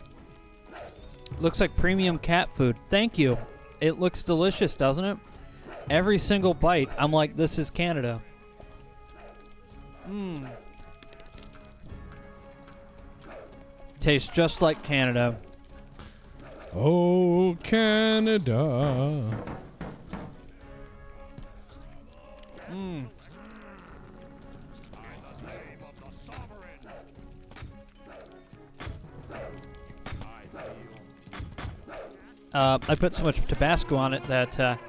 Looks like premium cat food. Thank you. It looks delicious, doesn't it? Every single bite, I'm like, this is Canada. Mmm. Tastes just like Canada. Oh, Canada. Mmm. I put so much Tabasco on it that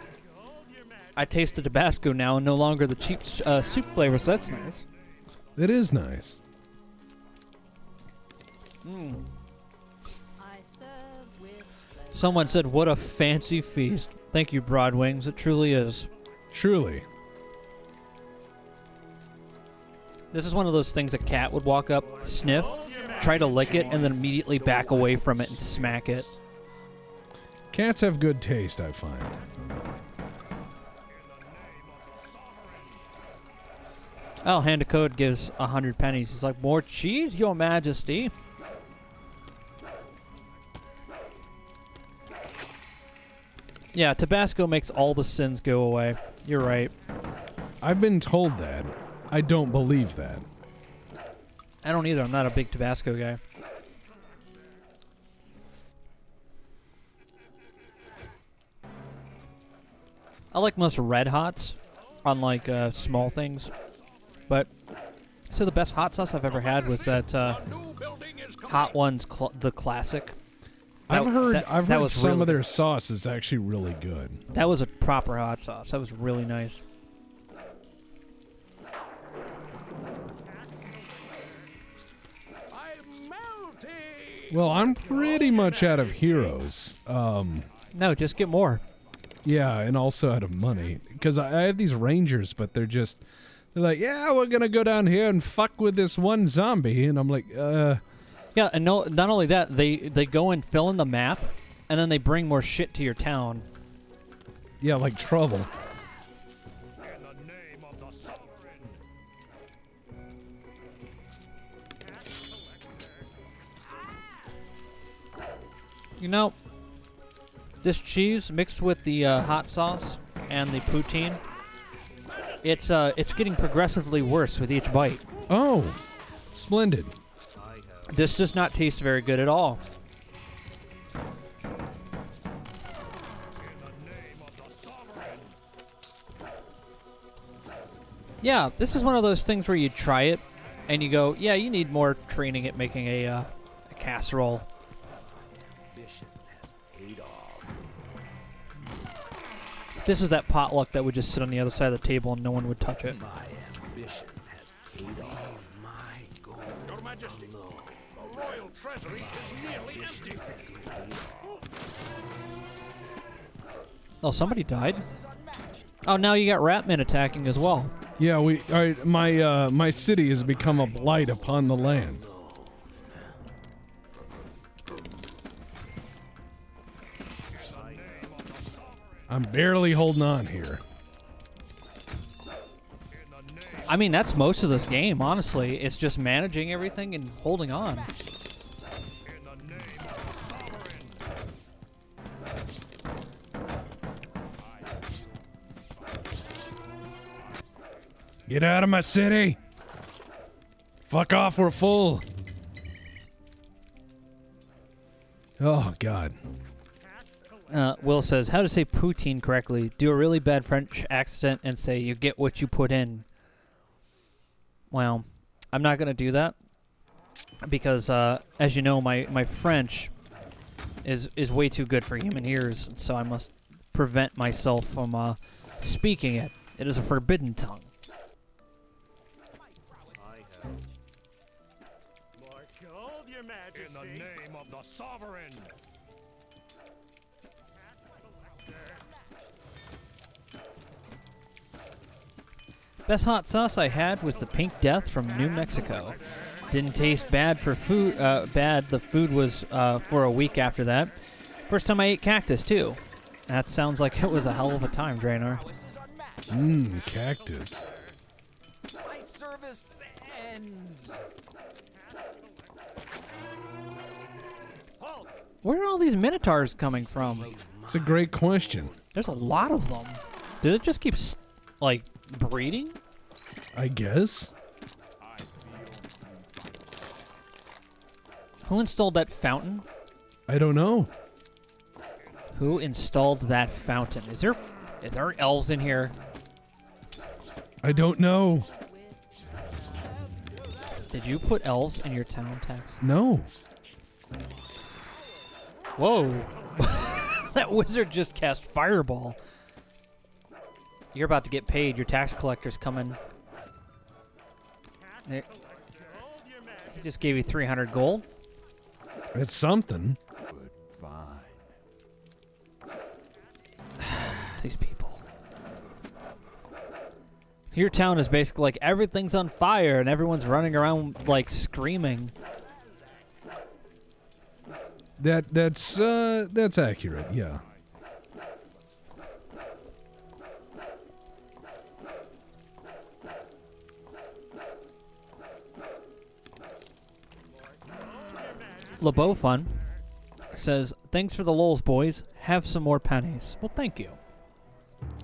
I taste the Tabasco now and no longer the cheap soup flavor, so that's nice. It is nice. Mm. I serve with pleasure. Someone said, what a fancy feast. Thank you, Broadwings. It truly is. Truly. This is one of those things a cat would walk up, sniff, try to lick it, and then immediately back away from it and smack it. Cats have good taste, I find. Oh, Hand of Code gives 100 pennies. He's like, more cheese, Your Majesty. Yeah, Tabasco makes all the sins go away. You're right. I've been told that. I don't believe that. I don't either. I'm not a big Tabasco guy. I like most red hots on like small things, but so the best hot sauce I've ever had was that New building is coming Hot up. Ones, the classic. I've heard was some really, of their sauce is actually really good. That was a proper hot sauce. That was really nice. I'm melting. Well, I'm pretty much out of heroes. No, just get more. Yeah, and also out of money. Because I have these rangers, but they're like, yeah, we're going to go down here and fuck with this one zombie. And I'm like, Yeah, and no, not only that, they go and fill in the map, and then they bring more shit to your town. yeah, like trouble. You know, this cheese mixed with the hot sauce and the poutine, it's getting progressively worse with each bite. Oh, splendid. This does not taste very good at all. Yeah, this is one of those things where you try it and you go, yeah, you need more training at making a casserole. This is that potluck that would just sit on the other side of the table and no one would touch it. Your Majesty, the royal treasury is nearly empty. Oh, somebody died? Oh, now you got Ratman attacking as well. Yeah, my city has become a blight upon the land. I'm barely holding on here. I mean, that's most of this game, honestly. It's just managing everything and holding on. Get out of my city! Fuck off, we're full! Oh, God. Will says, how to say poutine correctly. Do a really bad French accent and say, you get what you put in. Well, I'm not going to do that. Because, as you know, my French is way too good for human ears. So I must prevent myself from speaking it. It is a forbidden tongue. Your Majesty. In the name of the Sovereign. Best hot sauce I had was the Pink Death from New Mexico. Didn't taste bad for food. The food was for a week after that. First time I ate cactus too. That sounds like it was a hell of a time, Draenor. Mmm, cactus. My service ends. Where are all these minotaurs coming from? It's a great question. There's a lot of them. Did it just keep like breeding? I guess. Who installed that fountain? I don't know. Who installed that fountain? Is there elves in here? I don't know. Did you put elves in your town tax? No. Whoa. That wizard just cast fireball. You're about to get paid. Your tax collector's coming. There. He just gave you 300 gold. It's something. But fine. These people. Your town is basically like everything's on fire and everyone's running around like screaming. That's accurate, yeah. LeBeau Fun says, thanks for the lols, boys. Have some more pennies. Well, thank you.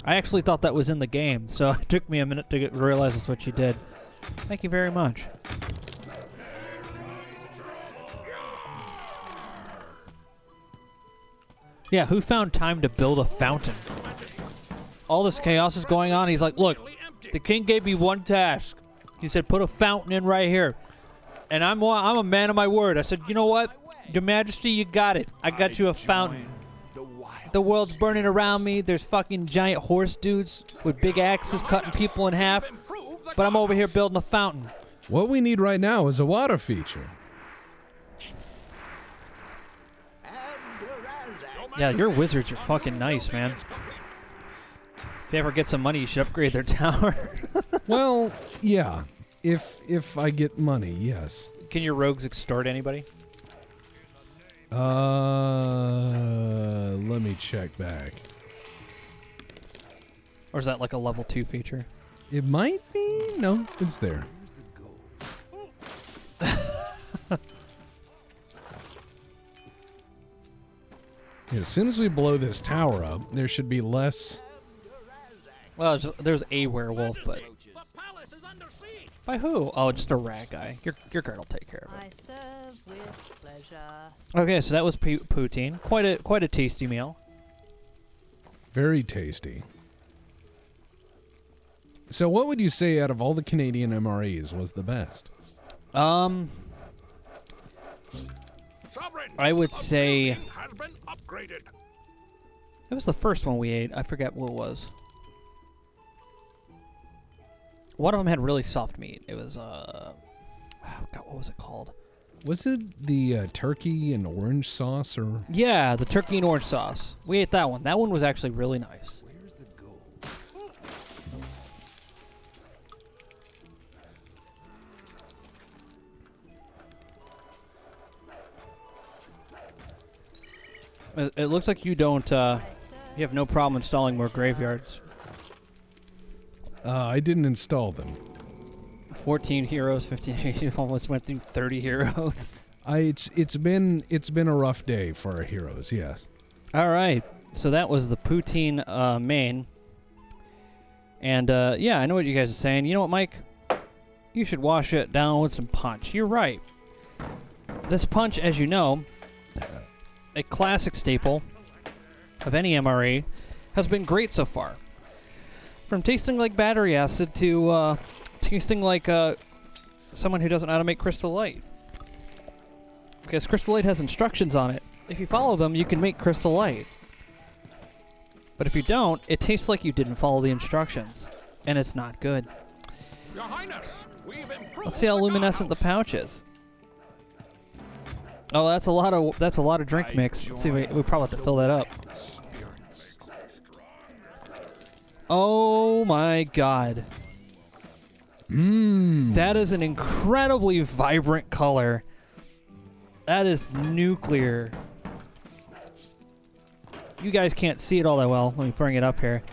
I actually thought that was in the game, so it took me a minute to realize that's what you did. Thank you very much. Yeah, who found time to build a fountain? All this chaos is going on. He's like, look, the king gave me one task. He said, put a fountain in right here. And I'm a man of my word. I said, you know what? Your Majesty, you got it. I got you a fountain. The world's burning around me. There's fucking giant horse dudes with big axes cutting people in half. But I'm over here building a fountain. What we need right now is a water feature. Yeah, your wizards are fucking nice, man. If you ever get some money, you should upgrade their tower. Well, yeah. If I get money, yes. Can your rogues extort anybody? Let me check back. Or is that like a level 2 feature? It might be. No, it's there. As soon as we blow this tower up, there should be less. Well, there's a werewolf, but The palace is under siege. by who? Oh, just a rat guy. Your guard will take care of it. I serve with pleasure. Okay, so that was poutine. Quite a tasty meal. Very tasty. So what would you say out of all the Canadian MREs was the best? Sovereign, I would the say building has been upgraded. it was the first one we ate. I forget what it was. One of them had really soft meat. It was oh God, what was it called? Was it the turkey and orange sauce or? Yeah, the turkey and orange sauce. We ate that one. That one was actually really nice. It looks like you don't. You have no problem installing more graveyards. I didn't install them. 14 heroes, 15. You almost went through 30 heroes. It's been a rough day for our heroes. Yes. All right, so that was the poutine main. And yeah, I know what you guys are saying. You know what, Mike? You should wash it down with some punch. You're right. This punch, as you know, a classic staple of any MRE, has been great so far. From tasting like battery acid to tasting like someone who doesn't know how to make Crystal Light. Because Crystal Light has instructions on it. If you follow them, you can make Crystal Light. But if you don't, it tastes like you didn't follow the instructions. and it's not good. Your Highness, we've improved. Let's see how luminescent the pouch is. Oh, that's a lot of drink mix. Let's see, we probably have to fill that up. Oh my god. That is an incredibly vibrant color. That is nuclear. You guys can't see it all that well. Let me bring it up here.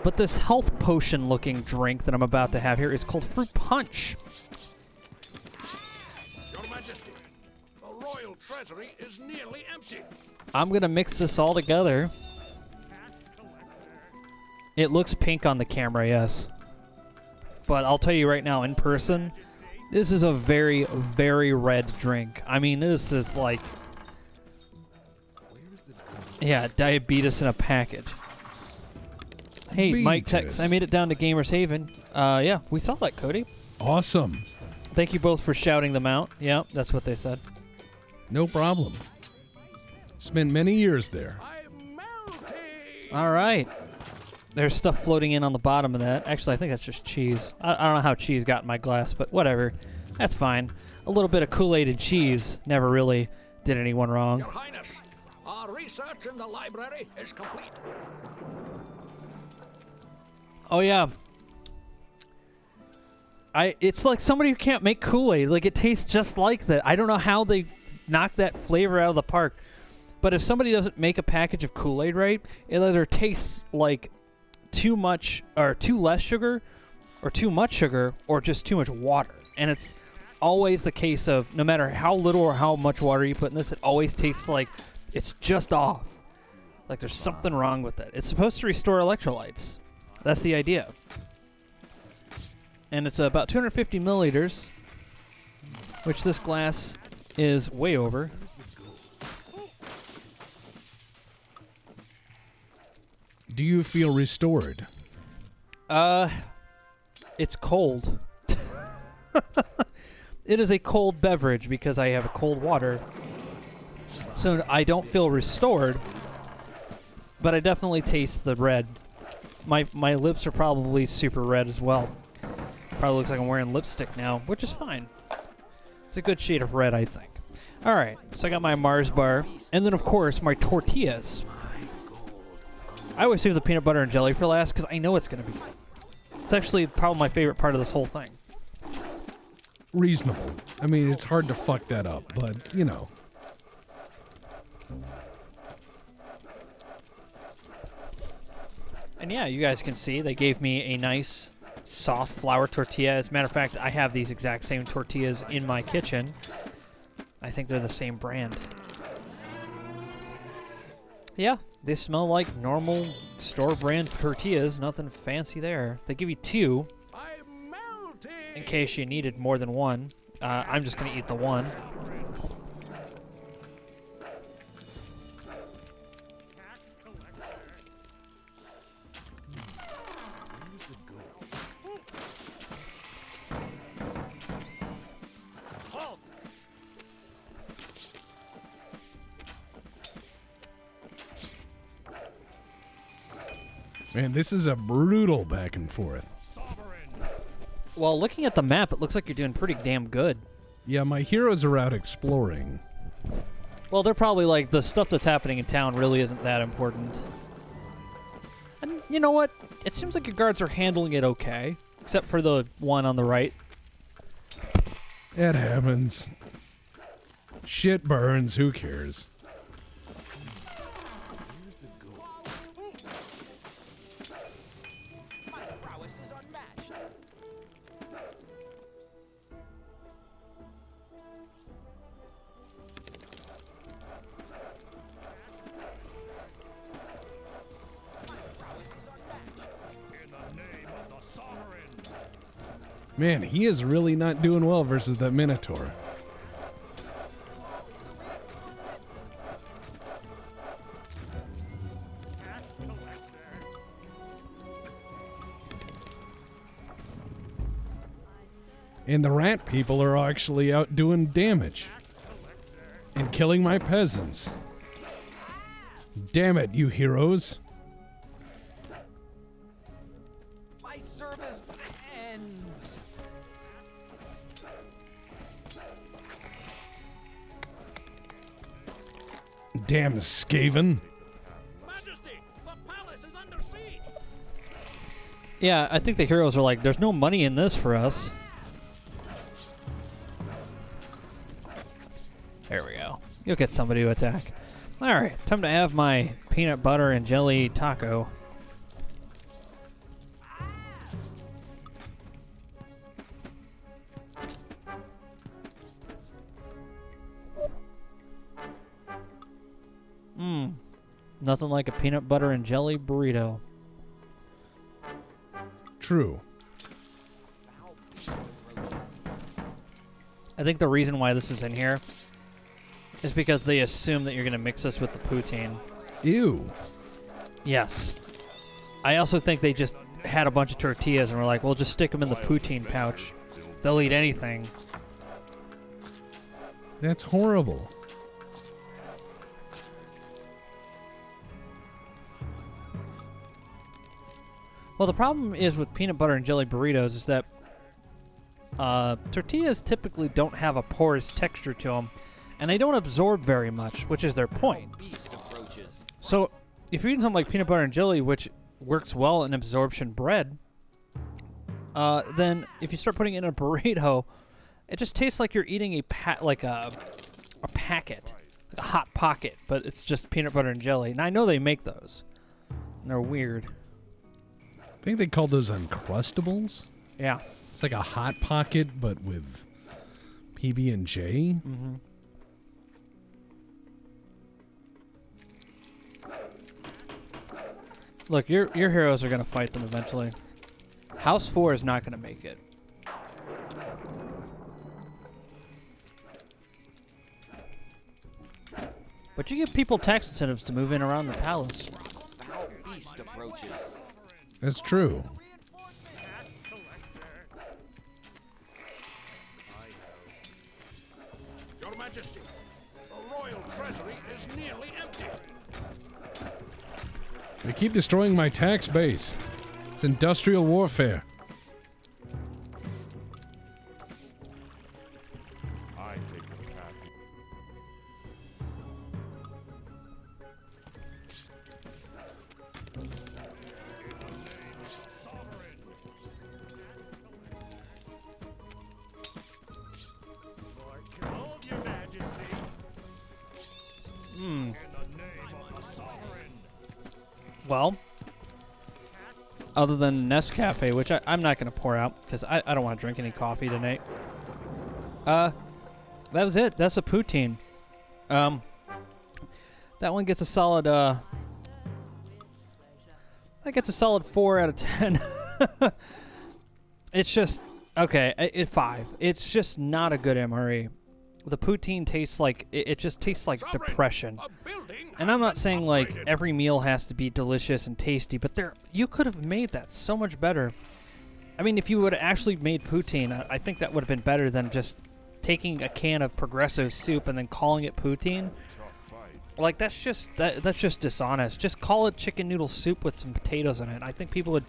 But this health potion looking drink that I'm about to have here is called Fruit Punch. Your Majesty, the royal treasury is nearly empty. I'm going to mix this all together. It looks pink on the camera, yes. But I'll tell you right now, in person, this is a very, very red drink. I mean, this is like... Yeah, diabetes in a package. Hey, Mike Tex, I made it down to Gamers Haven. Yeah, we saw that, Cody. Awesome. Thank you both for shouting them out. Yeah, that's what they said. No problem. Spent many years there. I'm melting. All right. There's stuff floating in on the bottom of that. Actually, I think that's just cheese. I don't know how cheese got in my glass, but whatever. That's fine. A little bit of Kool-Aid and cheese never really did anyone wrong. Your Highness, our research in the library is complete. Oh, yeah. It's like somebody who can't make Kool-Aid. Like, it tastes just like that. I don't know how they knock that flavor out of the park. But if somebody doesn't make a package of Kool-Aid right, it either tastes like too much or too less sugar or too much sugar or just too much water. And it's always the case of no matter how little or how much water you put in this, it always tastes like it's just off. Like there's something wrong with it. It's supposed to restore electrolytes. That's the idea. And it's about 250 milliliters, which this glass is way over. Do you feel restored? It's cold. It is a cold beverage because I have cold water. So I don't feel restored, but I definitely taste the red. My lips are probably super red as well. Probably looks like I'm wearing lipstick now, which is fine. It's a good shade of red, I think. All right, so I got my Mars bar, and then of course my tortillas. I always save the peanut butter and jelly for last because I know it's going to be good. It's actually probably my favorite part of this whole thing. Reasonable. I mean, it's hard to fuck that up, but, you know. And yeah, you guys can see they gave me a nice soft flour tortilla. As a matter of fact, I have these exact same tortillas in my kitchen. I think they're the same brand. Yeah, they smell like normal store brand tortillas. Nothing fancy there. They give you two I'm melting. in case you needed more than one. I'm just going to eat the one. Man, this is a brutal back and forth. Well, looking at the map, it looks like you're doing pretty damn good. Yeah, my heroes are out exploring. Well, they're probably like, the stuff that's happening in town really isn't that important. And you know what? It seems like your guards are handling it okay. Except for the one on the right. It happens. Shit burns, who cares? Man, he is really not doing well versus that Minotaur. And the rat people are actually out doing damage. And killing my peasants. Damn it, you heroes. Damn Skaven. Majesty, the palace is under siege. Yeah, I think the heroes are like, there's no money in this for us. There we go. You'll get somebody to attack. Alright, time to have my peanut butter and jelly taco. Nothing like a peanut butter and jelly burrito. True. I think the reason why this is in here is because they assume that you're going to mix this with the poutine. Ew. Yes. I also think they just had a bunch of tortillas and were like, we'll just stick them in the poutine pouch. They'll eat anything. That's horrible. Well, the problem is with peanut butter and jelly burritos is that tortillas typically don't have a porous texture to them, and they don't absorb very much, which is their point. So, if you're eating something like peanut butter and jelly, which works well in absorption bread, then if you start putting it in a burrito, it just tastes like you're eating a packet, like a hot pocket, but it's just peanut butter and jelly. And I know they make those, and they're weird. I think they call those Uncrustables. Yeah. It's like a Hot Pocket, but with PB&J. Mm-hmm. Look, your heroes are going to fight them eventually. House 4 is not going to make it. But you give people tax incentives to move in around the palace. Foul beast approaches. That's true. Your Majesty, the royal treasury is nearly empty. They keep destroying my tax base. It's industrial warfare. I take the path. Behold your Majesty. In the name of the sovereign. Well, other than Nescafe, which I'm not going to pour out because I don't want to drink any coffee tonight. That was it. That's a poutine. That one gets a solid, that gets a solid 4 out of 10. It's just, okay, 5. It's just not a good MRE. The poutine tastes like, it just tastes like depression. And I'm not saying like every meal has to be delicious and tasty, but you could have made that so much better. I mean, if you would have actually made poutine, I think that would have been better than just taking a can of Progresso soup and then calling it poutine. Like that's just dishonest. Just call it chicken noodle soup with some potatoes in it. I think people would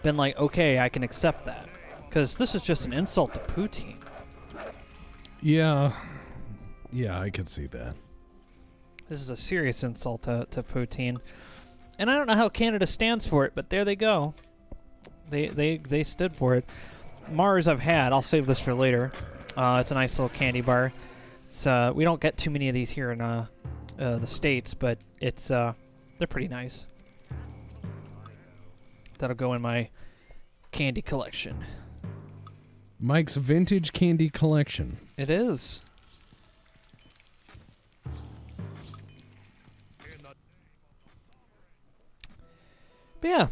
been like, okay, I can accept that, because this is just an insult to poutine. Yeah, I could see that. This is a serious insult to poutine, and I don't know how Canada stands for it, but there they go. They stood for it. Mars I've had. I'll save this for later. It's a nice little candy bar. It's we don't get too many of these here in the States, but it's they're pretty nice. That'll go in my candy collection. Mike's vintage candy collection. It is. But yeah,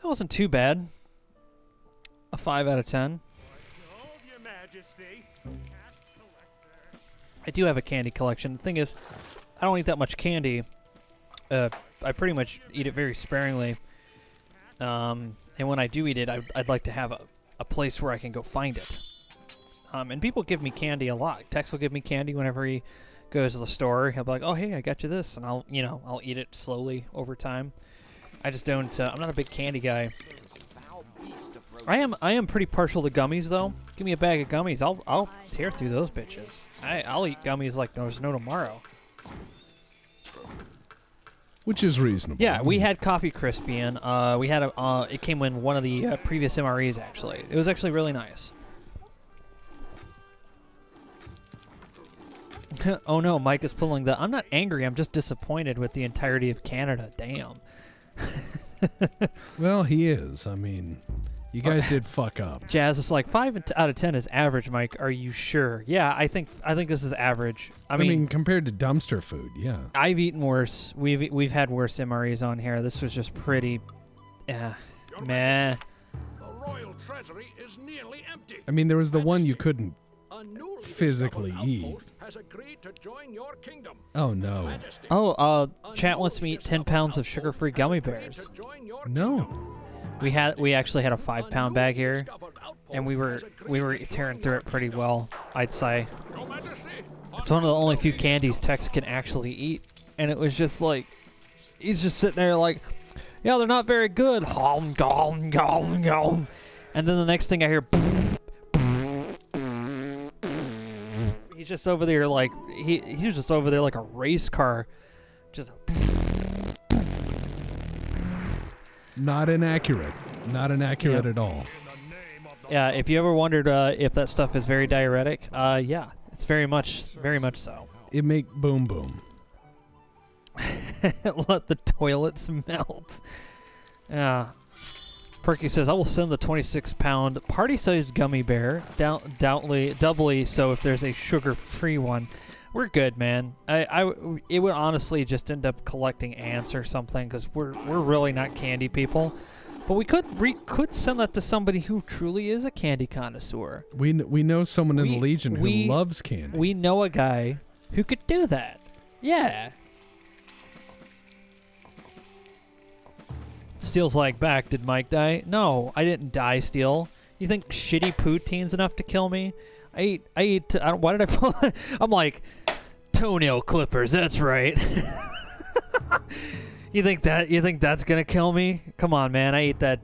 that wasn't too bad. A 5 out of 10. Behold your Majesty. I do have a candy collection. The thing is, I don't eat that much candy. I pretty much eat it very sparingly. And when I do eat it, I'd like to have a place where I can go find it. And people give me candy a lot. Tex will give me candy whenever he goes to the store. He'll be like, "Oh, hey, I got you this," and I'll eat it slowly over time. I just don't. I'm not a big candy guy. I am pretty partial to gummies though. Give me a bag of gummies, I'll tear through those bitches. I'll eat gummies like there's no tomorrow. Which is reasonable. Yeah, we had Coffee Crispy in. We had it came in one of the previous MREs, actually. It was actually really nice. Oh no, Mike is pulling the, I'm not angry, I'm just disappointed with the entirety of Canada. Damn. Well, he is. I mean, you guys did fuck up. Jazz is like 5 out of 10 is average, Mike. Are you sure? Yeah, I think this is average. I mean compared to dumpster food, yeah. I've eaten worse. We've had worse MREs on here. This was just pretty meh. The royal treasury is nearly empty. I mean, there was the one you Majesty, couldn't a newly physically discovered eat. outpost has agreed to join your kingdom. Oh no. Majesty, Oh, a chat wants newly me 10 discovered pounds of outpost sugar-free has gummy agreed bears. to join your No. kingdom. We actually had a 5-pound bag here, Discovered and we outpost were has agreed to tearing join through your it pretty kingdom. well, I'd say. Your Majesty, It's one of the only few candies Tex can actually eat, and it was just like, he's just sitting there like, yeah, they're not very good. Hom, gom, gom, gom. And then the next thing I hear, he's just over there like, he's just over there like a race car. Just, Not inaccurate. Not inaccurate at all. yeah, if you ever wondered if that stuff is very diuretic, yeah, it's very much so. It make boom boom. Let the toilets melt. Yeah. Perky says, I will send the 26-pound party-sized gummy bear, doubly so if there's a sugar-free one. We're good, man. It would honestly just end up collecting ants or something because we're really not candy people. But we could send that to somebody who truly is a candy connoisseur. We know someone in the Legion who we- loves candy. We know a guy who could do that. Yeah. Steel's like, back, did Mike die? No, I didn't die, Steel. You think shitty poutine's enough to kill me? I ate, why did I pull, I'm like, toenail clippers, that's right. You think that's gonna kill me? Come on, man, I ate that,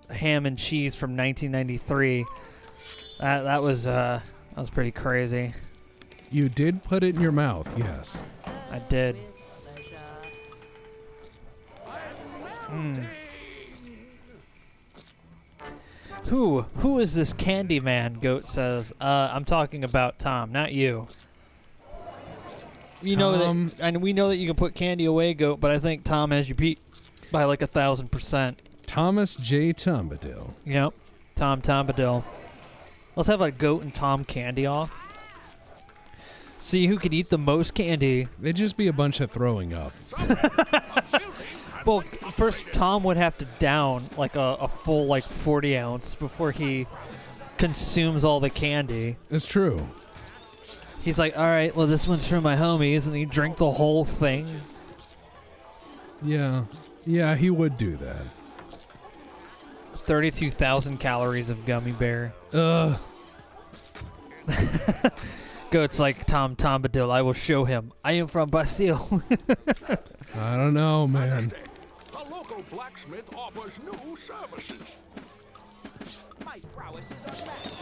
ham and cheese from 1993. That was pretty crazy. You did put it in your mouth, yes. I did. With pleasure. Who is this candy man? Goat says. I'm talking about Tom, not you. You know Tom. that, and we know that you can put candy away, Goat, but I think Tom has you beat by like 1,000%. Thomas J. Tombadil. Yep, Tom Tombadil. Let's have a Goat and Tom candy off. See who can eat the most candy. It'd just be a bunch of throwing up. Well, first Tom would have to down like a full like 40 ounce before he consumes all the candy. It's true. He's like, all right, well, this one's for my homies, and he drank the whole thing. Yeah. Yeah, he would do that. 32,000 calories of gummy bear. Ugh. Goat's like, Tom Tombadil, I will show him. I am from Brazil. I don't know, man. a local blacksmith offers new services. My prowess is unmatched.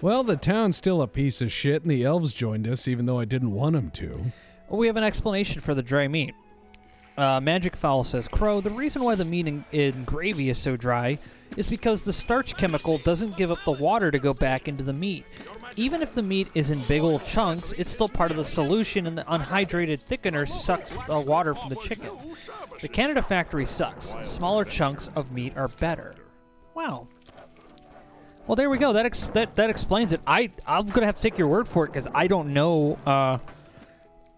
Well, the town's still a piece of shit, and the elves joined us, even though I didn't want them to. Well, we have an explanation for the dry meat. Magic Fowl says, Crow, the reason why the meat in gravy is so dry is because the starch chemical doesn't give up the water to go back into the meat. Even if the meat is in big old chunks, it's still part of the solution, and the unhydrated thickener sucks the water from the chicken. The Canada factory sucks. Smaller chunks of meat are better. Wow. Well, there we go. That explains it. I'm gonna have to take your word for it because I don't know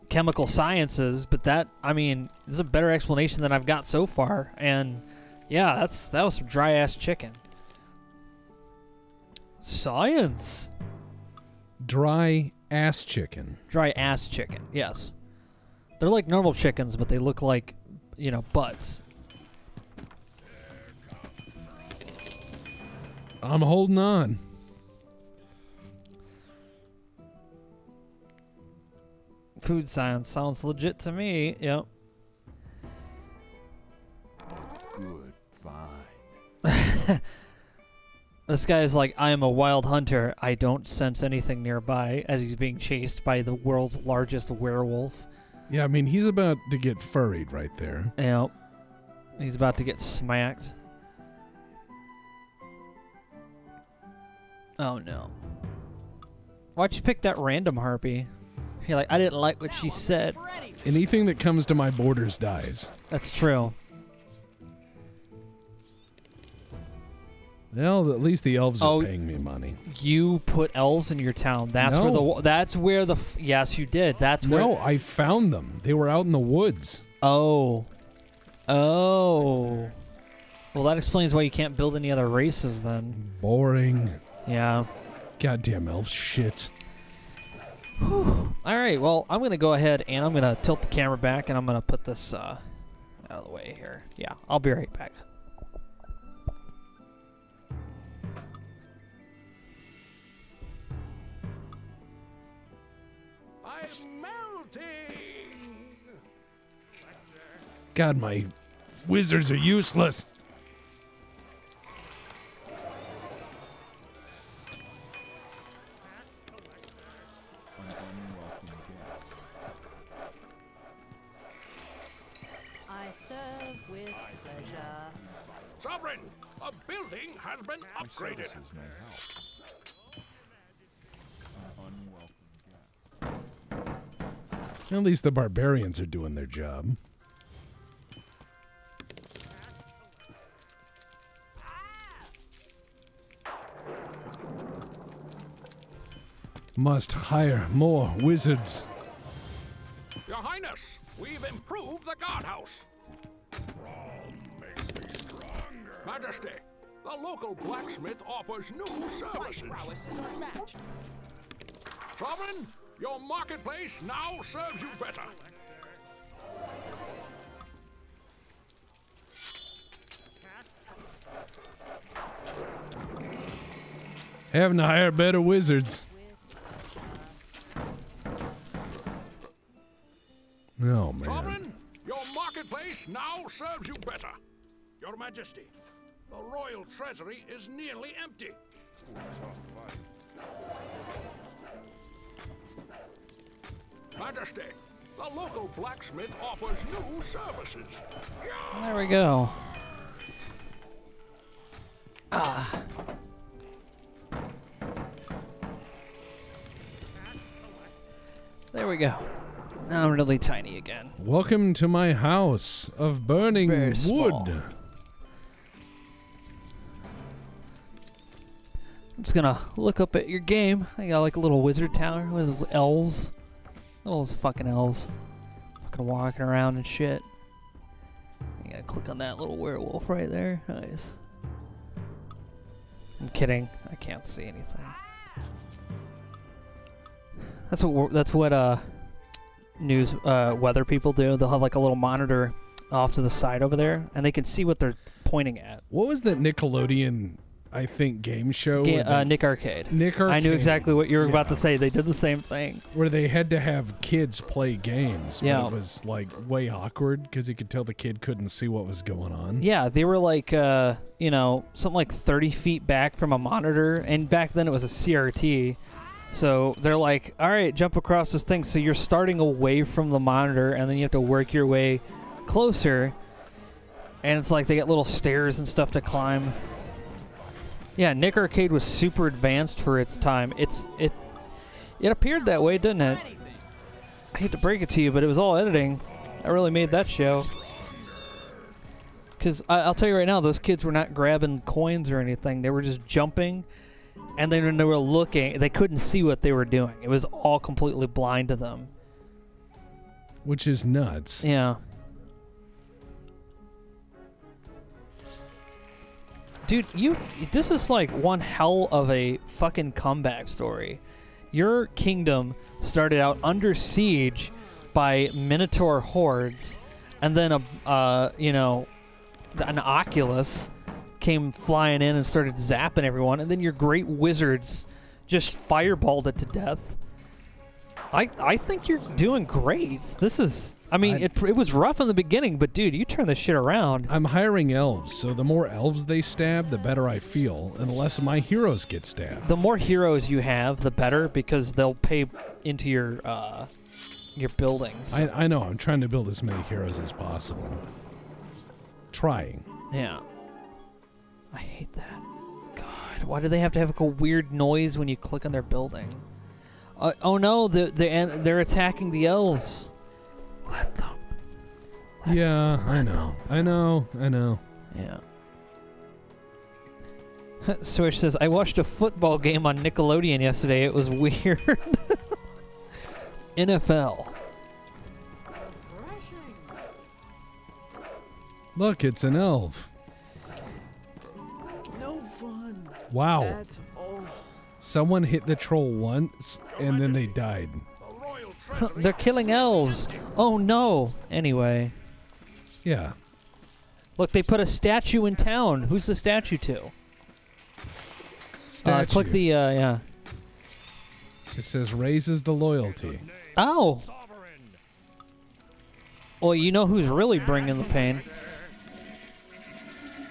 chemical sciences, but this is a better explanation than I've got so far. And yeah, that was some dry ass chicken. Science. Dry ass chicken. Dry ass chicken. Yes, they're like normal chickens, but they look like, butts. I'm holding on. Food science sounds legit to me. Yep. Good, fine. This guy is like, I am a wild hunter. I don't sense anything nearby, as he's being chased by the world's largest werewolf. Yeah, I mean, he's about to get furried right there. Yep. He's about to get smacked. Oh no. Why'd you pick that random harpy? You're like, I didn't like what she said. Anything that comes to my borders dies. That's true. Well, at least the elves are paying me money. You put elves in your town. That's where the yes, you did. That's where. No, I found them. They were out in the woods. Oh. Well, that explains why you can't build any other races then. Boring. Yeah. Goddamn elf shit. Whew. All right. Well, I'm gonna go ahead and I'm gonna tilt the camera back and I'm gonna put this out of the way here. Yeah, I'll be right back. I'm melting. God, my wizards are useless. I serve with pleasure. Sovereign, a building has been upgraded. At least the barbarians are doing their job. Must hire more wizards. Your Highness, we've improved the guardhouse. Makes me stronger. Majesty, the local blacksmith offers new services. Sovereign, your marketplace now serves you better. Having to hire better wizards. Oh, man. Sovereign, your marketplace now serves you better. Your Majesty, the royal treasury is nearly empty. Majesty, the local blacksmith offers new services. There we go. There we go. Now I'm really tiny again. Welcome to my house of burning Very wood. small. I'm just gonna look up at your game. I got like a little wizard tower with elves. Little fucking elves. Fucking walking around and shit. You gotta click on that little werewolf right there. Nice. I'm kidding. I can't see anything. That's what news weather people do. They'll have like a little monitor off to the side over there, and they can see what they're pointing at. What was that Nickelodeon, I think, game show? Nick Arcade. Nick Arcade. I knew exactly what you were about to say. They did the same thing. Where they had to have kids play games. But Yeah. it was like way awkward because you could tell the kid couldn't see what was going on. Yeah, they were like, something like 30 feet back from a monitor, and back then it was a CRT. So they're like, all right, jump across this thing. So you're starting away from the monitor, and then you have to work your way closer. And it's like they get little stairs and stuff to climb. Yeah, Nick Arcade was super advanced for its time. It appeared that way, didn't it? I hate to break it to you, but it was all editing. I really made that show. Because I'll tell you right now, those kids were not grabbing coins or anything. They were just jumping. And then when they were looking, they couldn't see what they were doing. It was all completely blind to them. Which is nuts. Yeah. Dude, this is like one hell of a fucking comeback story. Your kingdom started out under siege by Minotaur hordes, and then an Oculus came flying in and started zapping everyone, and then your great wizards just fireballed it to death. I think you're doing great. I mean, it was rough in the beginning, but dude, you turn this shit around. I'm hiring elves, so the more elves they stab, the better I feel, and the less my heroes get stabbed. The more heroes you have, the better, because they'll pay into your buildings. I know. I'm trying to build as many heroes as possible. Trying. Yeah. I hate that. God, why do they have to have a weird noise when you click on their building? Oh no, they're attacking the elves. Let them. Yeah, I know. Yeah. Swish says, I watched a football game on Nickelodeon yesterday. It was weird. NFL. Look, it's an elf. No fun. Wow. At all. Someone hit the troll once, and then they died. They're killing elves. Oh no. Anyway. Yeah. Look, they put a statue in town. Who's the statue to? Statue. Click the, yeah. It says raises the loyalty. Oh. Well, you know who's really bringing the pain?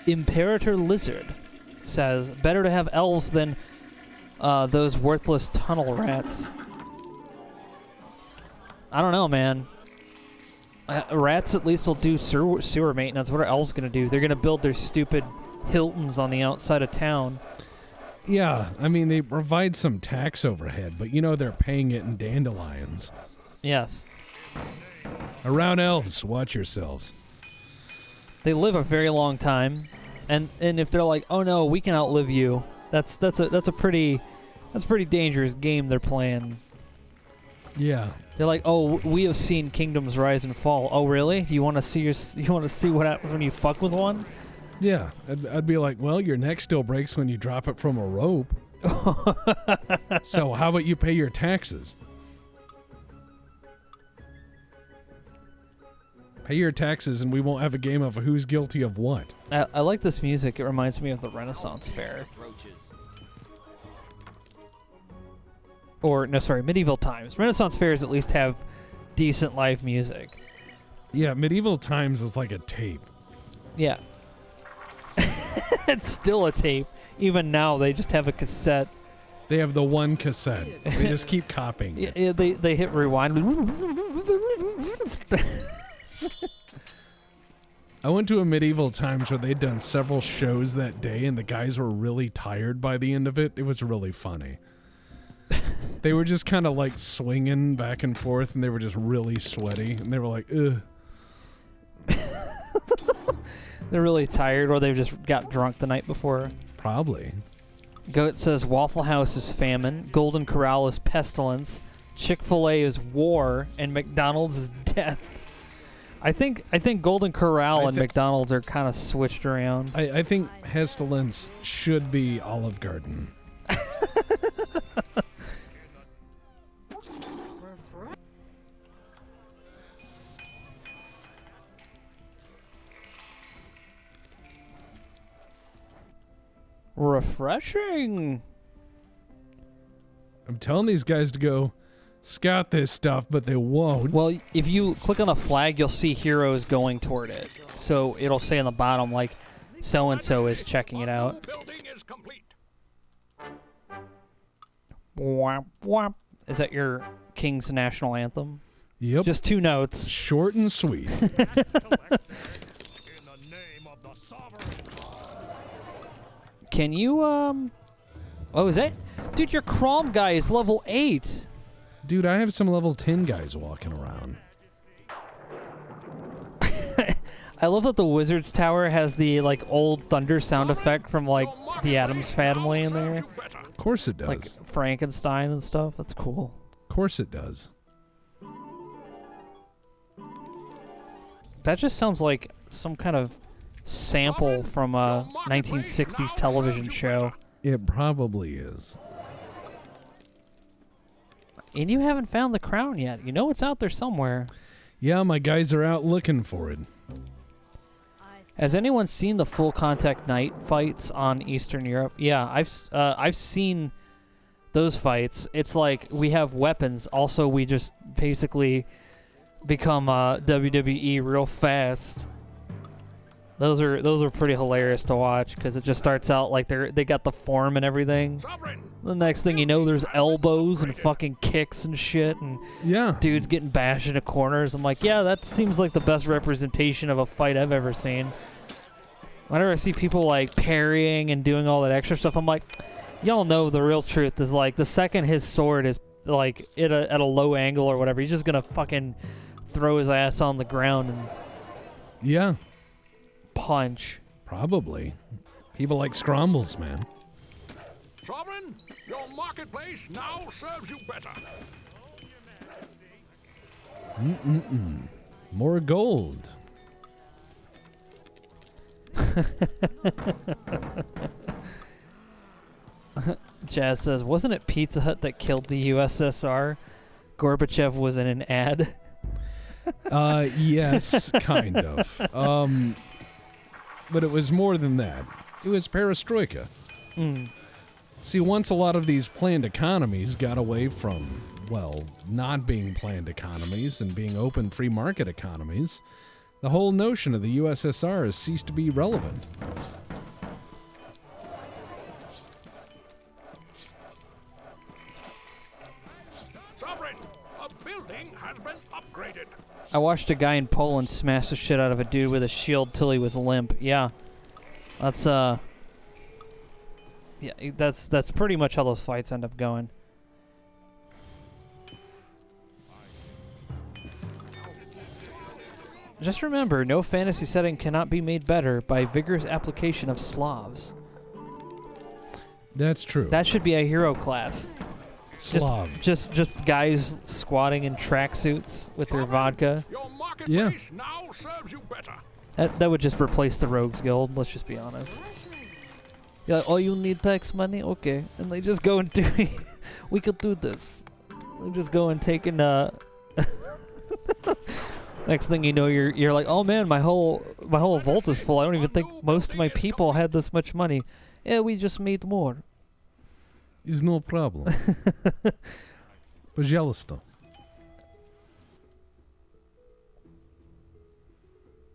Imperator Lizard says, better to have elves than those worthless tunnel rats. I don't know, man. Rats at least will do sewer maintenance. What are elves going to do? They're going to build their stupid Hiltons on the outside of town. Yeah, I mean, they provide some tax overhead, but you know they're paying it in dandelions. Yes. Around elves, watch yourselves. They live a very long time, and if they're like, oh no, we can outlive you, that's a pretty dangerous game they're playing. Yeah. They're like, oh, we have seen kingdoms rise and fall. Oh really? You want to see what happens when you fuck with one? Yeah, I'd be like, well, your neck still breaks when you drop it from a rope. So how about you pay your taxes? Pay your taxes and we won't have a game of who's guilty of what. I like this music. It reminds me of the Renaissance Fair. Or, no, sorry, medieval times. Renaissance fairs at least have decent live music. Yeah, medieval times is like a tape. Yeah. It's still a tape. Even now, they just have a cassette. They have the one cassette. They just keep copying it. Yeah, they hit rewind. I went to a medieval times where they'd done several shows that day, and the guys were really tired by the end of it. It was really funny. They were just kind of like swinging back and forth, and they were just really sweaty, and they were like, ugh. They're really tired, or they've just got drunk the night before. Probably. Goat says Waffle House is famine, Golden Corral is pestilence, Chick-fil-A is war, and McDonald's is death. I think Golden Corral and McDonald's are kind of switched around. I think pestilence should be Olive Garden. Refreshing. I'm telling these guys to go scout this stuff, but they won't. Well, if you click on the flag, you'll see heroes going toward it. So it'll say on the bottom, like, so-and-so is checking it out. Building is complete. Whap, whap. Is that your King's national anthem? Yep. Just 2 notes. Short and sweet. In the name of the sovereign. Can you, Oh, is that... Dude, your Crom guy is level 8. Dude, I have some level 10 guys walking around. I love that the Wizard's Tower has the, like, old thunder sound effect from, like, the Addams Family in there. Of course it does. Like Frankenstein and stuff. That's cool. Of course it does. That just sounds like some kind of sample from a 1960s television show. It probably is. And you haven't found the crown yet. You know it's out there somewhere. Yeah, my guys are out looking for it. Has anyone seen the full contact night fights on Eastern Europe? Yeah, I've seen those fights. It's like we have weapons. Also, we just basically become WWE real fast. Those are pretty hilarious to watch because it just starts out like they got the form and everything. Sovereign, The next thing you know, there's elbows and fucking kicks and shit, and Yeah. dudes getting bashed into corners. I'm like, yeah, that seems like the best representation of a fight I've ever seen. Whenever I see people like parrying and doing all that extra stuff, I'm like, y'all know the real truth is like the second his sword is like at a low angle or whatever, he's just gonna fucking throw his ass on the ground and Yeah. punch. Probably. People like scrambles, man. Sovereign, your marketplace now serves you better. More gold. Jazz says, wasn't it Pizza Hut that killed the USSR? Gorbachev was in an ad. Yes, kind of. But it was more than that. It was perestroika. See, once a lot of these planned economies got away from, well, not being planned economies and being open free market economies, the whole notion of the USSR has ceased to be relevant. Sovereign, a building has been upgraded. I watched a guy in Poland smash the shit out of a dude with a shield till he was limp. Yeah. That's yeah, that's pretty much how those fights end up going. Just remember, no fantasy setting cannot be made better by vigorous application of Slavs. That's true. That should be a hero class. Slav. Just guys squatting in tracksuits with their vodka. Your marketplace now serves you better. That would just replace the Rogues Guild, let's just be honest. You're like, oh, you need tax money? Okay. And they just go and do we could do this. They just go and take in next thing you know, you're like, oh man, my whole vault is full. I don't even think most of my people had this much money. Yeah, we just made more. Is no problem. Пожалуйста.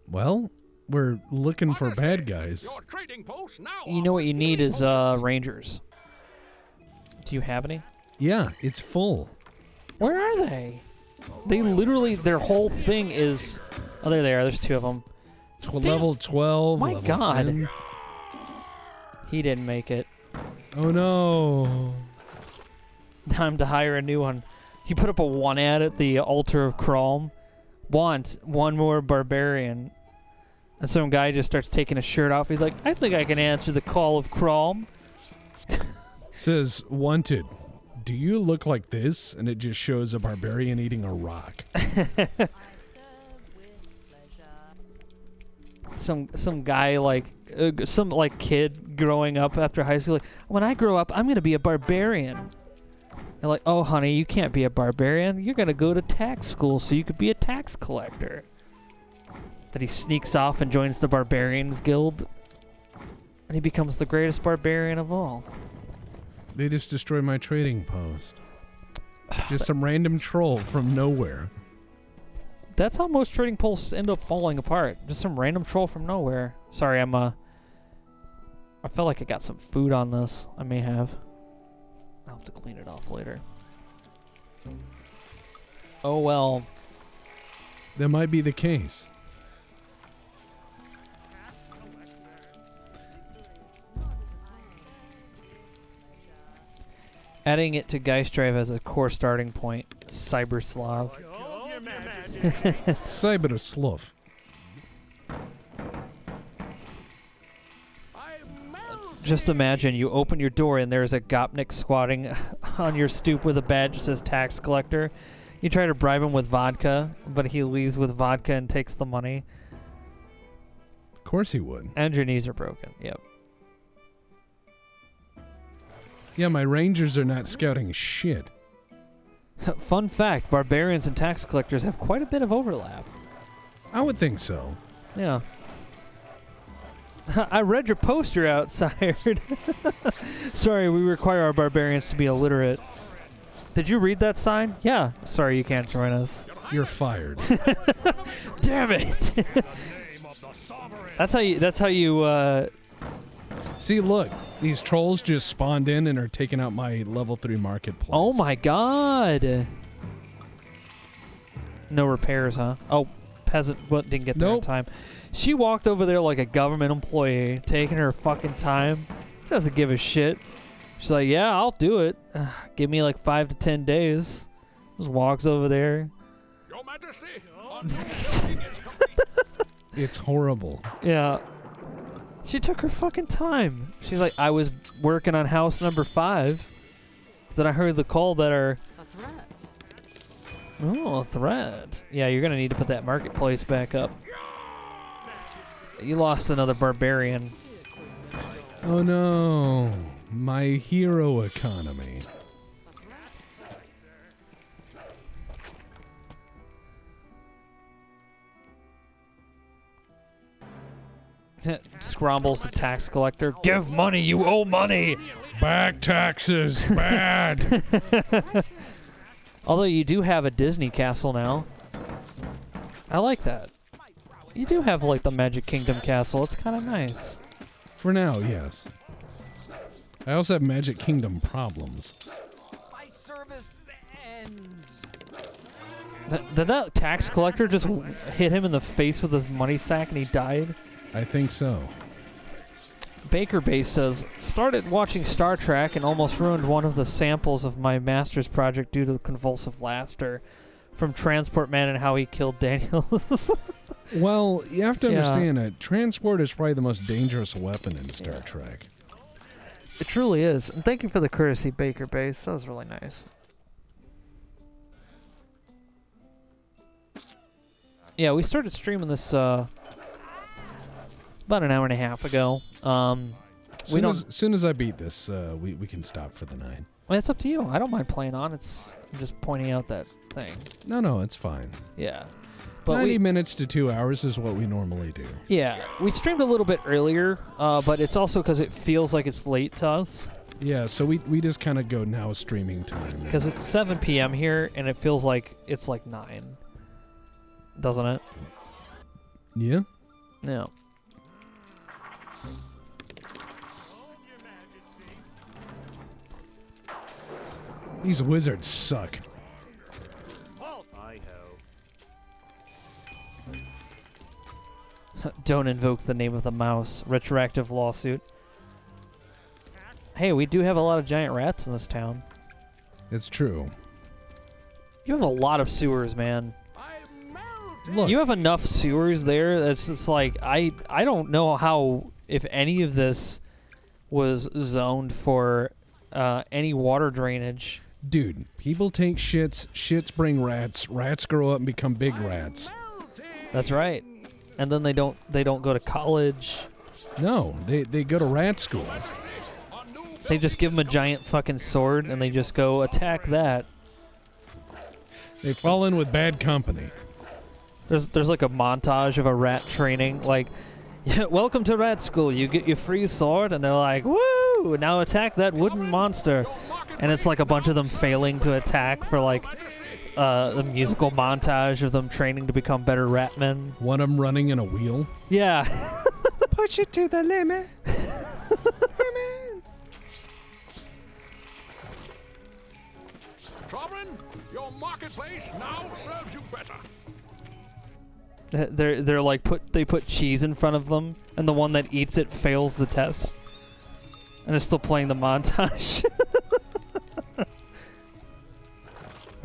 Well, we're looking for bad guys. Your trading post now You know what you offers need daily is potions. rangers. Do you have any? Yeah, it's full. Where are they? They literally, their whole thing is... Oh, there they are. There's two of them. Level 12. My level God. 10. He didn't make it. Oh no. Time to hire a new one. He put up a 1 ad at the altar of Chrome. Want one more barbarian. And some guy just starts taking his shirt off. He's like, I think I can answer the call of Chrome. Says, wanted. Do you look like this? And it just shows a barbarian eating a rock. Some guy like some like kid growing up after high school, like, when I grow up, I'm gonna be a barbarian. And like, oh honey, you can't be a barbarian. You're gonna go to tax school so you could be a tax collector. That he sneaks off and joins the Barbarians Guild, and he becomes the greatest barbarian of all. They just destroyed my trading post. Just some random troll from nowhere. That's how most trading posts end up falling apart. Just some random troll from nowhere. Sorry, I felt like I got some food on this. I may have. I'll have to clean it off later. Oh well. That might be the case. Adding it to Geist Drive as a core starting point. Cyber Slav. Cyber slough. Just imagine you open your door and there's a Gopnik squatting on your stoop with a badge that says tax collector. You try to bribe him with vodka, but he leaves with vodka and takes the money. Of course he would. And your knees are broken. Yep. Yeah, my rangers are not scouting shit. Fun fact, barbarians and tax collectors have quite a bit of overlap. I would think so. Yeah. I read your poster outside. Sorry, we require our barbarians to be illiterate. Did you read that sign? Yeah. Sorry, you can't join us. Your You're fired. Damn it! In the name of the sovereign. That's how you. See, look, these trolls just spawned in and are taking out my level 3 marketplace. Oh my god! No repairs, huh? Oh, peasant didn't get there in Nope. time. She walked over there like a government employee, taking her fucking time. She doesn't give a shit. She's like, yeah, I'll do it. Give me like 5 to 10 days. Just walks over there. Your Majesty, our next meeting is complete. It's horrible. Yeah. She took her fucking time. She's like, I was working on house number 5. Then I heard the call that our... A threat. Oh, a threat. Yeah, you're going to need to put that marketplace back up. You lost another barbarian. Oh no, my hero economy. Scrombles the tax collector. Give money, you owe money! Back taxes, bad. Although you do have a Disney castle now. I like that. You do have like the Magic Kingdom castle. It's kind of nice. For now, yes. I also have Magic Kingdom problems. My service ends. Did that tax collector just hit him in the face with his money sack and he died? I think so. Baker Base says, started watching Star Trek and almost ruined one of the samples of my master's project due to convulsive laughter from Transport Man and how he killed Daniels. Well, you have to Yeah. understand that transport is probably the most dangerous weapon in Star Trek. It truly is. And thank you for the courtesy, Baker Base. That was really nice. Yeah, we started streaming this about an hour and a half ago. Soon as I beat this, we can stop for the night. Well, it's up to you. I don't mind playing on. I'm just pointing out that thing. No, it's fine. Yeah. But 90 minutes to 2 hours is what we normally do. Yeah, we streamed a little bit earlier, but it's also because it feels like it's late to us. Yeah, so we just kind of go now streaming time. Because it's 7 p.m. here, and it feels like it's like 9. Doesn't it? Yeah? No. These wizards suck. Don't invoke the name of the mouse. Retroactive lawsuit. Hey, we do have a lot of giant rats in this town. It's true. You have a lot of sewers, man. I'm melting. Look, You have enough sewers there that's just like, I don't know how, if any of this was zoned for any water drainage. dude, people take shits, shits bring rats, rats grow up and become big rats. That's right. And then they don't go to college. No, they go to rat school. They just give them a giant fucking sword and they just go attack that. They fall in with bad company. There's like a montage of a rat training, like, yeah, welcome to rat school. You get your free sword, and they're like, woo! Now attack that wooden monster. And it's like a bunch of them failing to attack for like the musical montage of them training to become better rat men. One of them running in a wheel. Yeah. Push it to the limit. Sovereign, your marketplace now serves you better. They're like they put cheese in front of them, and the one that eats it fails the test. And it's still playing the montage.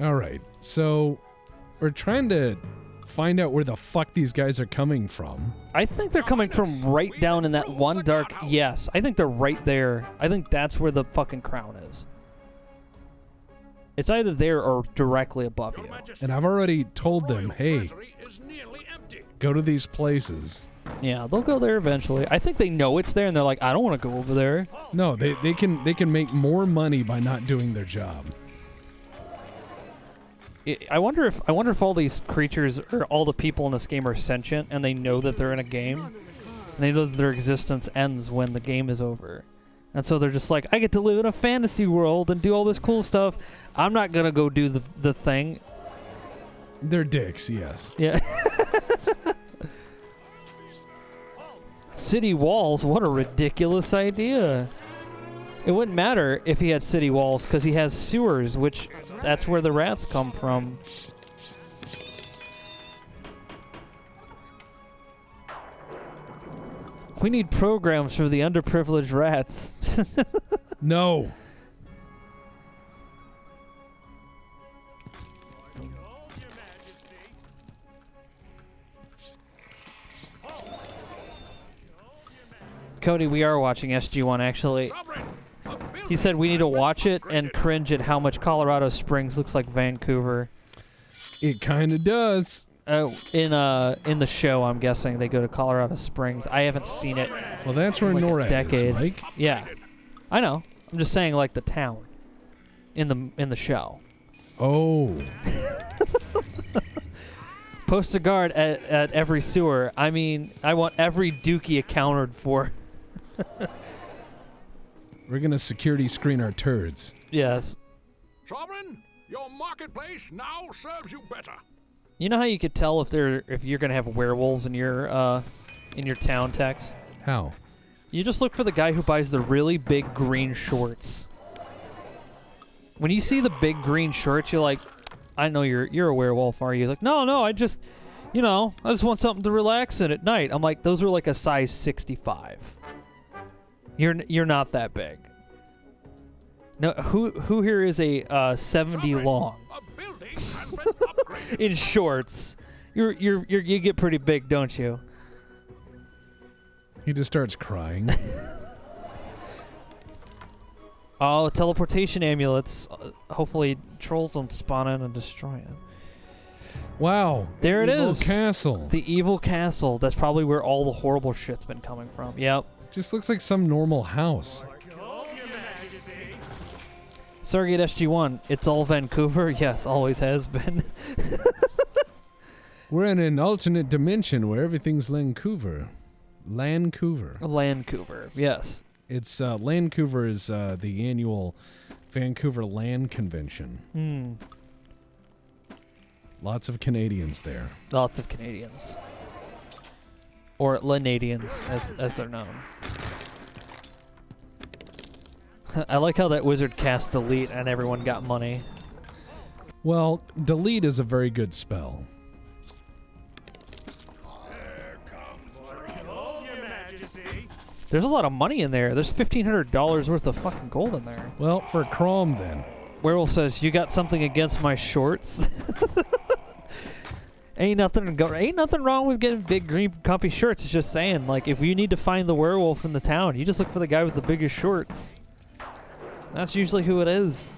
All right, so we're trying to find out where the fuck these guys are coming from. I think they're coming from right down in that one dark... Yes, I think they're right there. I think that's where the fucking crown is. It's either there or directly above you. And I've already told them, hey, go to these places. Yeah, they'll go there eventually. I think they know it's there, and they're like, I don't want to go over there. No, they can make more money by not doing their job. I wonder if all these creatures or all the people in this game are sentient, and they know that they're in a game, and they know that their existence ends when the game is over. And so they're just like, I get to live in a fantasy world and do all this cool stuff. I'm not going to go do the thing. They're dicks, yes. Yeah. City walls, what a ridiculous idea. It wouldn't matter if he had city walls because he has sewers, which that's where the rats come from. We need programs for the underprivileged rats. No. Cody, we are watching SG1 actually. He said we need to watch it and cringe at how much Colorado Springs looks like Vancouver. It kind of does. In the show, I'm guessing they go to Colorado Springs. I haven't seen it. Well, that's where like NORAD a decade. is, Mike. Yeah, I know. I'm just saying, like the town in the show. Oh. Post a guard at every sewer. I mean, I want every dookie accounted for. We're gonna security screen our turds. Yes. Sovereign, your marketplace now serves you better. You know how you could tell if you're gonna have werewolves in your town, Tex? How? You just look for the guy who buys the really big green shorts. When you see the big green shorts, you're like, I know you're a werewolf, are you? He's like, no, I just want something to relax in at night. I'm like, those are like a size 65. You're not that big. No, who here is a 70 long A building has been upgraded. in shorts? You get pretty big, don't you? He just starts crying. Oh, teleportation amulets. Hopefully trolls don't spawn in and destroy it. Wow. There it Evil is. Castle. The evil castle. That's probably where all the horrible shit's been coming from. Yep. Just looks like some normal house. Stargate SG-1. It's all Vancouver. Yes, always has been. We're in an alternate dimension where everything's Vancouver. Vancouver. Yes. It's Vancouver is the annual Vancouver Land Convention. Lots of Canadians there. Lots of Canadians. Or Lanadians, as they're known. I like how that wizard cast delete and everyone got money. Well, delete is a very good spell. There's a lot of money in there. There's $1,500 worth of fucking gold in there. Well, for Crom then. Werewolf says, "You got something against my shorts?" Ain't nothing wrong with getting big green comfy shorts. It's just saying, like, if you need to find the werewolf in the town, you just look for the guy with the biggest shorts. That's usually who it is.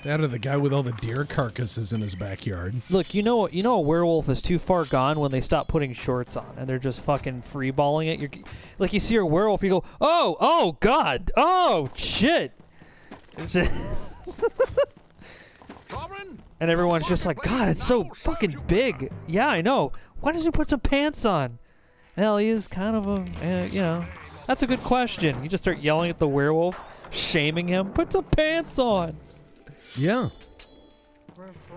That or the guy with all the deer carcasses in his backyard. Look, you know a werewolf is too far gone when they stop putting shorts on and they're just fucking freeballing it. You're like, you see a werewolf, you go, oh god, oh shit. And everyone's just like, God, it's so fucking big. Yeah, I know. Why doesn't he put some pants on? Hell, he is kind of a, That's a good question. You just start yelling at the werewolf, shaming him. Put some pants on. Yeah.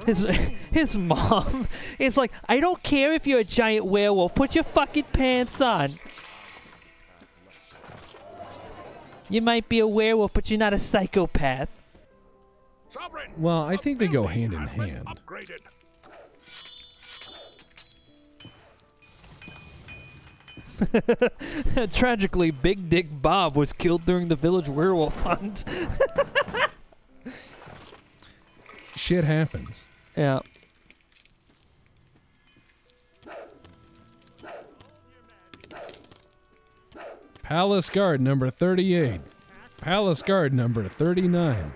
His mom is like, I don't care if you're a giant werewolf. Put your fucking pants on. You might be a werewolf, but you're not a psychopath. Well, I think they go hand in hand. Tragically, Big Dick Bob was killed during the village werewolf hunt. Shit happens. Yeah. Palace Guard number 38. Palace Guard number 39.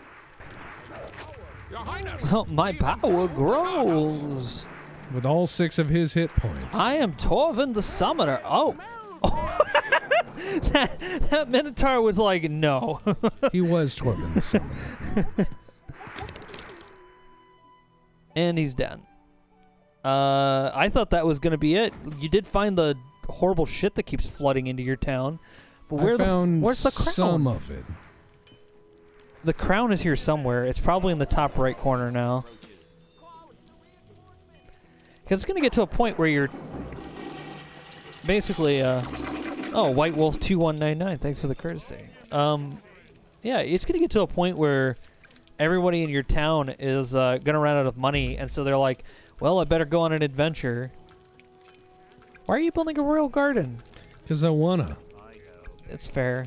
Well, my power grows. With all 6 of his hit points. I am Torvin the Summoner. Oh. that Minotaur was like, no. He was Torvin the Summoner. And he's dead. I thought that was going to be it. You did find the horrible shit that keeps flooding into your town. But where's the crown? Some of it. The crown is here somewhere. It's probably in the top right corner now. Because it's going to get to a point where you're basically, oh, White Wolf 2199, thanks for the courtesy. Yeah, it's going to get to a point where everybody in your town is going to run out of money, and so they're like, well, I better go on an adventure. Why are you building a royal garden? Because I wanna. It's fair.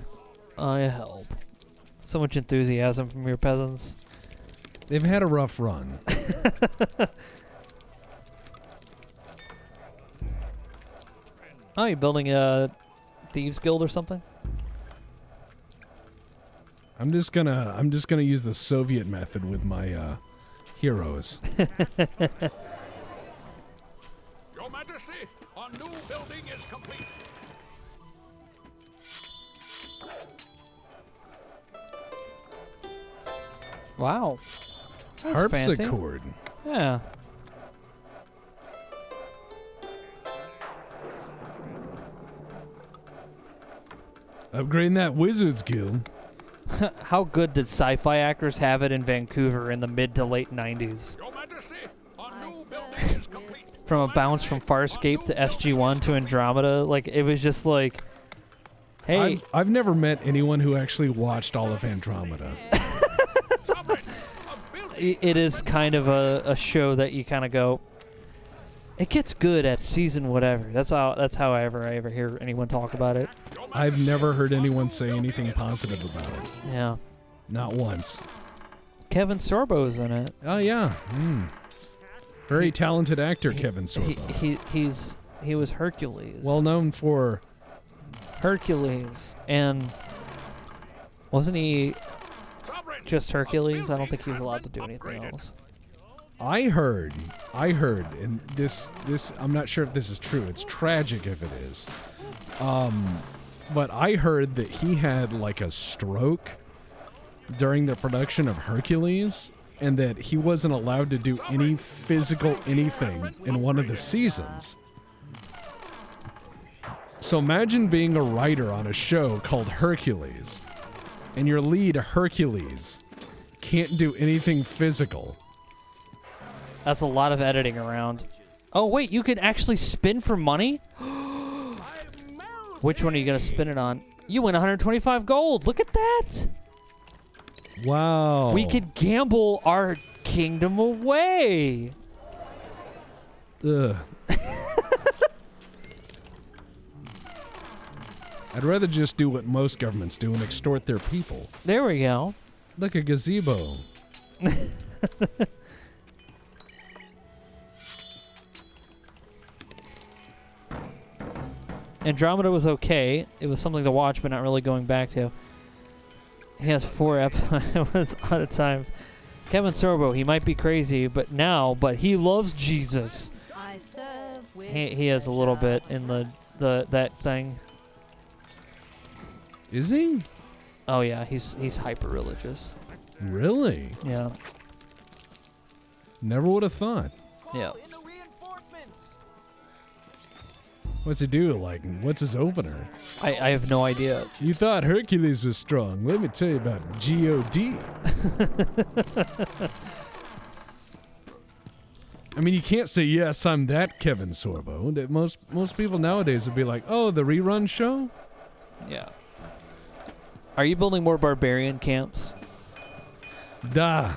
I help. So much enthusiasm from your peasants. They've had a rough run. Oh, you building a thieves guild or something? I'm just gonna use the Soviet method with my heroes. Your Majesty, our new building is complete. Wow. That's fancy. Harpsichord. Yeah. Upgrading that Wizards Guild. How good did sci-fi actors have it in Vancouver in the mid to late 90s? Your Majesty, our new building is complete. From a bounce from Farscape to SG-1 to Andromeda, like it was just like, hey, I've never met anyone who actually watched all of Andromeda. it is kind of a show that you kind of go, it gets good at season whatever. That's how I ever hear anyone talk about it. I've never heard anyone say anything positive about it. Yeah. Not once. Kevin Sorbo's in it. Oh yeah. Very talented actor, Kevin Sorbo. He was Hercules. Well known for Hercules, and wasn't he just Hercules? I don't think he was allowed to do anything else. I heard, and this I'm not sure if this is true. It's tragic if it is. But I heard that he had like a stroke during the production of Hercules, and that he wasn't allowed to do any physical anything in one of the seasons. So imagine being a writer on a show called Hercules, and your lead, Hercules, can't do anything physical. That's a lot of editing around. Oh, wait, you can actually spin for money? Which one are you going to spin it on? You win 125 gold. Look at that. Wow. We could gamble our kingdom away. Ugh. I'd rather just do what most governments do and extort their people. There we go. Look, a gazebo. Andromeda was okay. It was something to watch, but not really going back to. He has 4 episodes out of times. Kevin Sorbo, he might be crazy, but he loves Jesus. I serve with He has a little bit in that thing. Is he? Oh yeah, he's hyper religious. Really? Yeah. Never would have thought. Yeah. What's he do? Like, what's his opener? I have no idea. You thought Hercules was strong. Let me tell you about G.O.D. I mean, you can't say, yes, I'm that Kevin Sorbo. That most people nowadays would be like, oh, the rerun show? Yeah. Are you building more barbarian camps? Da.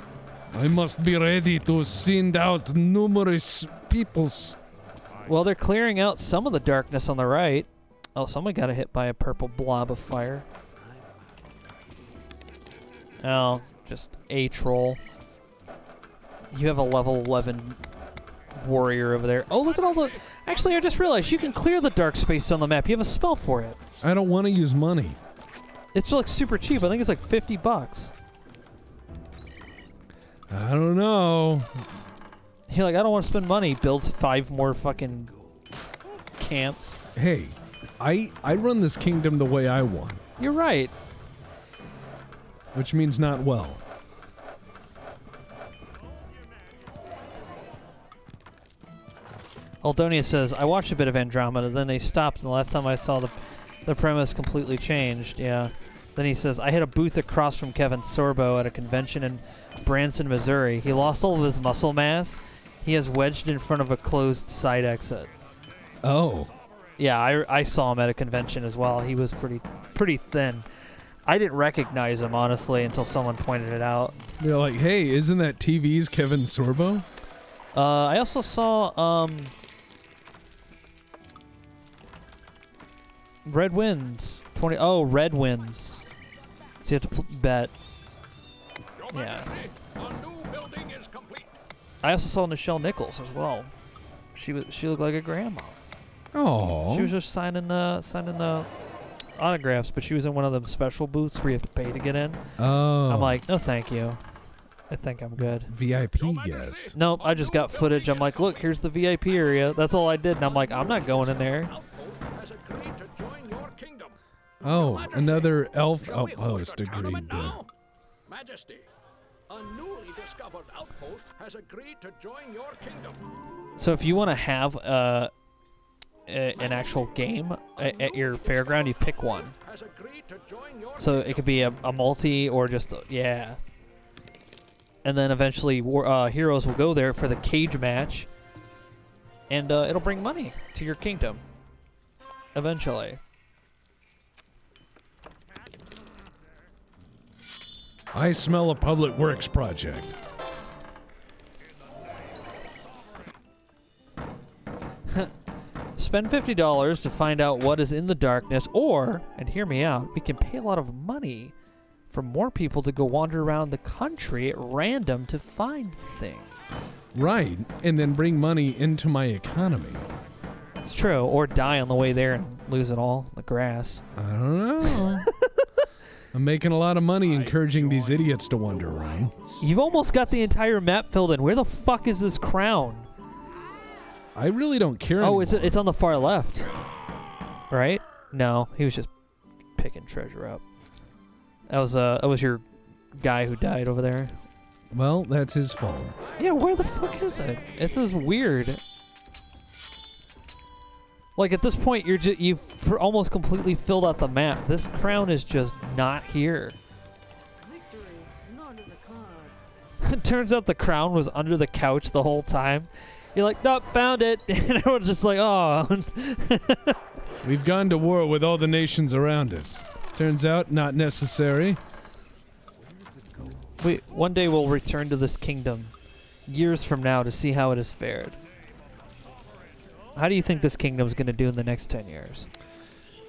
I must be ready to send out numerous peoples. Well, they're clearing out some of the darkness on the right. Oh, someone got hit by a purple blob of fire. Oh, just a troll. You have a level 11 warrior over there. Oh, look at all the... Actually, I just realized you can clear the dark space on the map. You have a spell for it. I don't want to use money. It's like super cheap. I think it's like $50. I don't know. You're like, I don't want to spend money. Builds 5 more fucking camps. Hey, I run this kingdom the way I want. You're right. Which means not well. Aldonia says, I watched a bit of Andromeda, then they stopped, and the last time I saw the premise completely changed. Yeah. Then he says, I hit a booth across from Kevin Sorbo at a convention in Branson, Missouri. He lost all of his muscle mass. He has wedged in front of a closed side exit. Oh. Yeah, I saw him at a convention as well. He was pretty thin. I didn't recognize him, honestly, until someone pointed it out. They're like, hey, isn't that TV's Kevin Sorbo? I also saw Red Winds. Red Winds. So you have to bet. Your Yeah. Majesty, a new building is complete. I also saw Nichelle Nichols as well. She looked like a grandma. Oh. She was just signing the autographs, but she was in one of them special booths where you have to pay to get in. Oh. I'm like, no, thank you. I think I'm good. VIP guest. Nope, I just got footage. I'm like, look, here's the VIP area. That's all I did, and I'm like, I'm not going in there. Outpost has agreed to join your kingdom. Oh, Majesty, another elf shall we host outpost a agreed tournament to. now? Majesty, a newly discovered outpost has agreed to join your kingdom. So if you want to have an actual game at your fairground, you pick one. Has agreed to join your So it could be a multi or just yeah. And then eventually heroes will go there for the cage match, and it'll bring money to your kingdom. Eventually. I smell a public works project. Spend $50 to find out what is in the darkness, or, and hear me out, we can pay a lot of money for more people to go wander around the country at random to find things. Right, and then bring money into my economy. It's true, or die on the way there and lose it all in the grass. I don't know. I'm making a lot of money encouraging these idiots to wander around. You've almost got the entire map filled in. Where the fuck is this crown? I really don't care Oh, anymore. it's on the far left. Right? No, he was just picking treasure up. That was your guy who died over there. Well, that's his fault. Yeah, where the fuck is it? This is weird. Like at this point, you've almost completely filled out the map. This crown is just not here. Victory is not in the cards. It turns out the crown was under the couch the whole time. You're like, nope, found it. And everyone's just like, oh. We've gone to war with all the nations around us. Turns out, not necessary. One day we'll return to this kingdom, years from now, to see how it has fared. How do you think this kingdom's going to do in the next 10 years?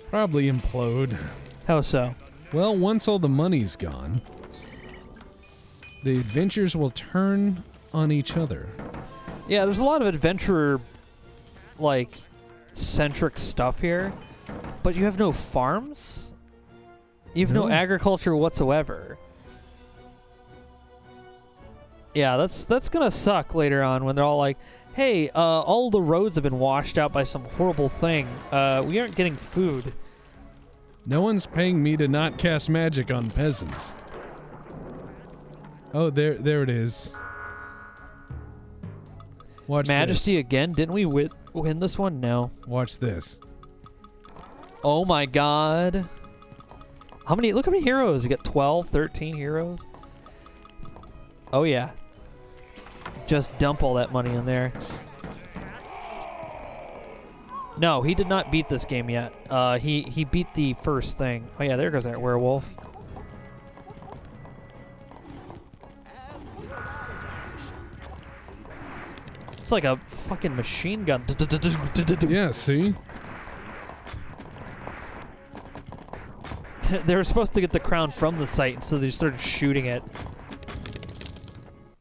Probably implode. How so? Well, once all the money's gone, the adventurers will turn on each other. Yeah, there's a lot of adventurer, centric stuff here, but you have no farms? You have no agriculture whatsoever. Yeah, that's gonna suck later on when they're all like, hey, all the roads have been washed out by some horrible thing. We aren't getting food. No one's paying me to not cast magic on peasants. Oh, there it is. Watch Majesty this. again? Didn't we win this one? No. Watch this. Oh my god. Look how many heroes. You got 12, 13 heroes. Oh yeah. Just dump all that money in there. No, he did not beat this game yet. He beat the first thing. Oh yeah, there goes that werewolf. It's like a fucking machine gun. Yeah, see? They were supposed to get the crown from the site, so they started shooting it.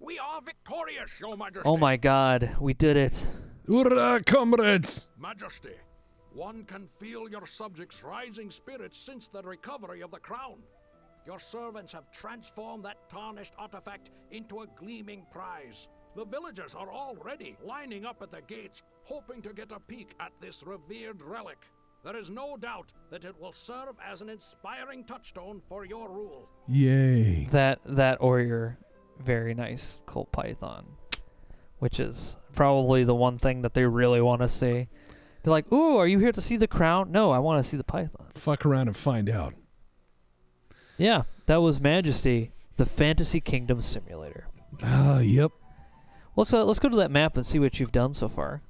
We are victorious, Your Majesty. Oh my god, we did it. Hurrah, comrades! Majesty, one can feel your subjects' rising spirits since the recovery of the crown. Your servants have transformed that tarnished artifact into a gleaming prize. The villagers are already lining up at the gates, hoping to get a peek at this revered relic. There is no doubt that it will serve as an inspiring touchstone for your rule. Yay. That or your very nice Colt Python, which is probably the one thing that they really want to see. They're like, ooh, are you here to see the crown? No, I want to see the Python. Fuck around and find out. Yeah, that was Majesty, the Fantasy Kingdom Simulator. Yep. Let's go to that map and see what you've done so far.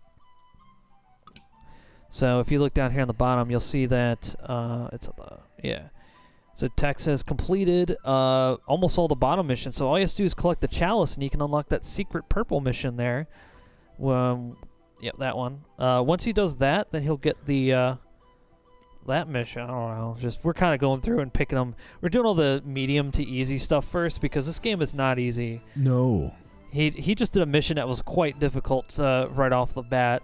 So if you look down here on the bottom, you'll see that it's at the So Tex has completed almost all the bottom missions. So all you have to do is collect the chalice, and you can unlock that secret purple mission there. Yep, that one. Once he does that, then he'll get the that mission. I don't know. We're kind of going through and picking them. We're doing all the medium to easy stuff first because this game is not easy. No. He just did a mission that was quite difficult right off the bat,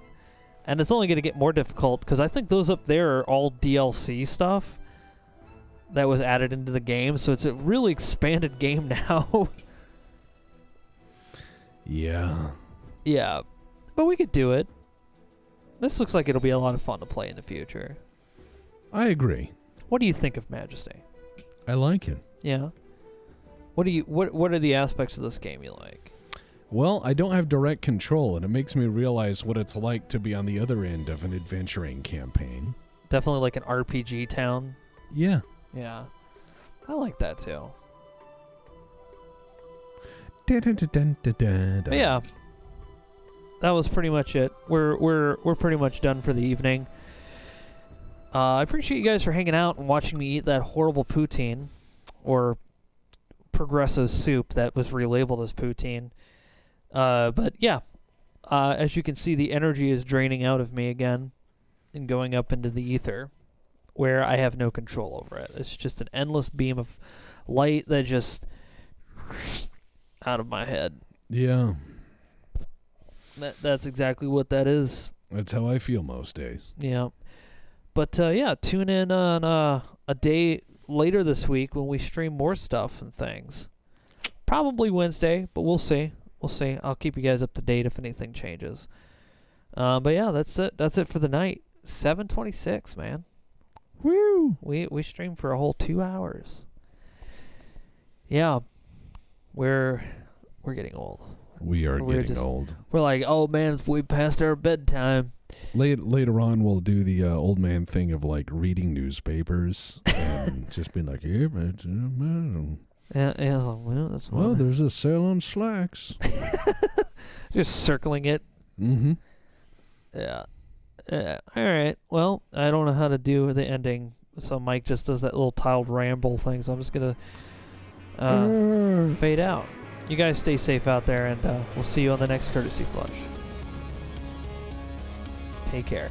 and it's only going to get more difficult because I think those up there are all DLC stuff that was added into the game, so it's a really expanded game now. Yeah. Yeah, but we could do it. This looks like it'll be a lot of fun to play in the future. I agree. What do you think of Majesty? I like it. Yeah. What are the aspects of this game you like? Well, I don't have direct control, and it makes me realize what it's like to be on the other end of an adventuring campaign. Definitely like an RPG town. Yeah. Yeah. I like that too. But yeah. That was pretty much it. We're pretty much done for the evening. I appreciate you guys for hanging out and watching me eat that horrible poutine, or Progresso soup that was relabeled as poutine. But yeah, as you can see, the energy is draining out of me again and going up into the ether, where I have no control over it. It's just an endless beam of light that just out of my head. Yeah. That's exactly what that is. That's how I feel most days. Yeah. But yeah, tune in on a day later this week when we stream more stuff and things. Probably Wednesday, but we'll see. We'll see. I'll keep you guys up to date if anything changes. But yeah, that's it. That's it for the night. 7:26, man. Woo! We streamed for a whole 2 hours. Yeah, we're getting old. We are getting old. We're like, oh man, it's way past our bedtime. Later on, we'll do the old man thing of like reading newspapers and just being like, yeah, but Yeah, I was like, well, that's well, there's a sale on slacks. Just circling it. Mm-hmm. Yeah. All right. Well, I don't know how to do the ending, so Mike just does that little tiled ramble thing. So I'm just gonna fade out. You guys stay safe out there, and we'll see you on the next Courtesy Flush. Take care.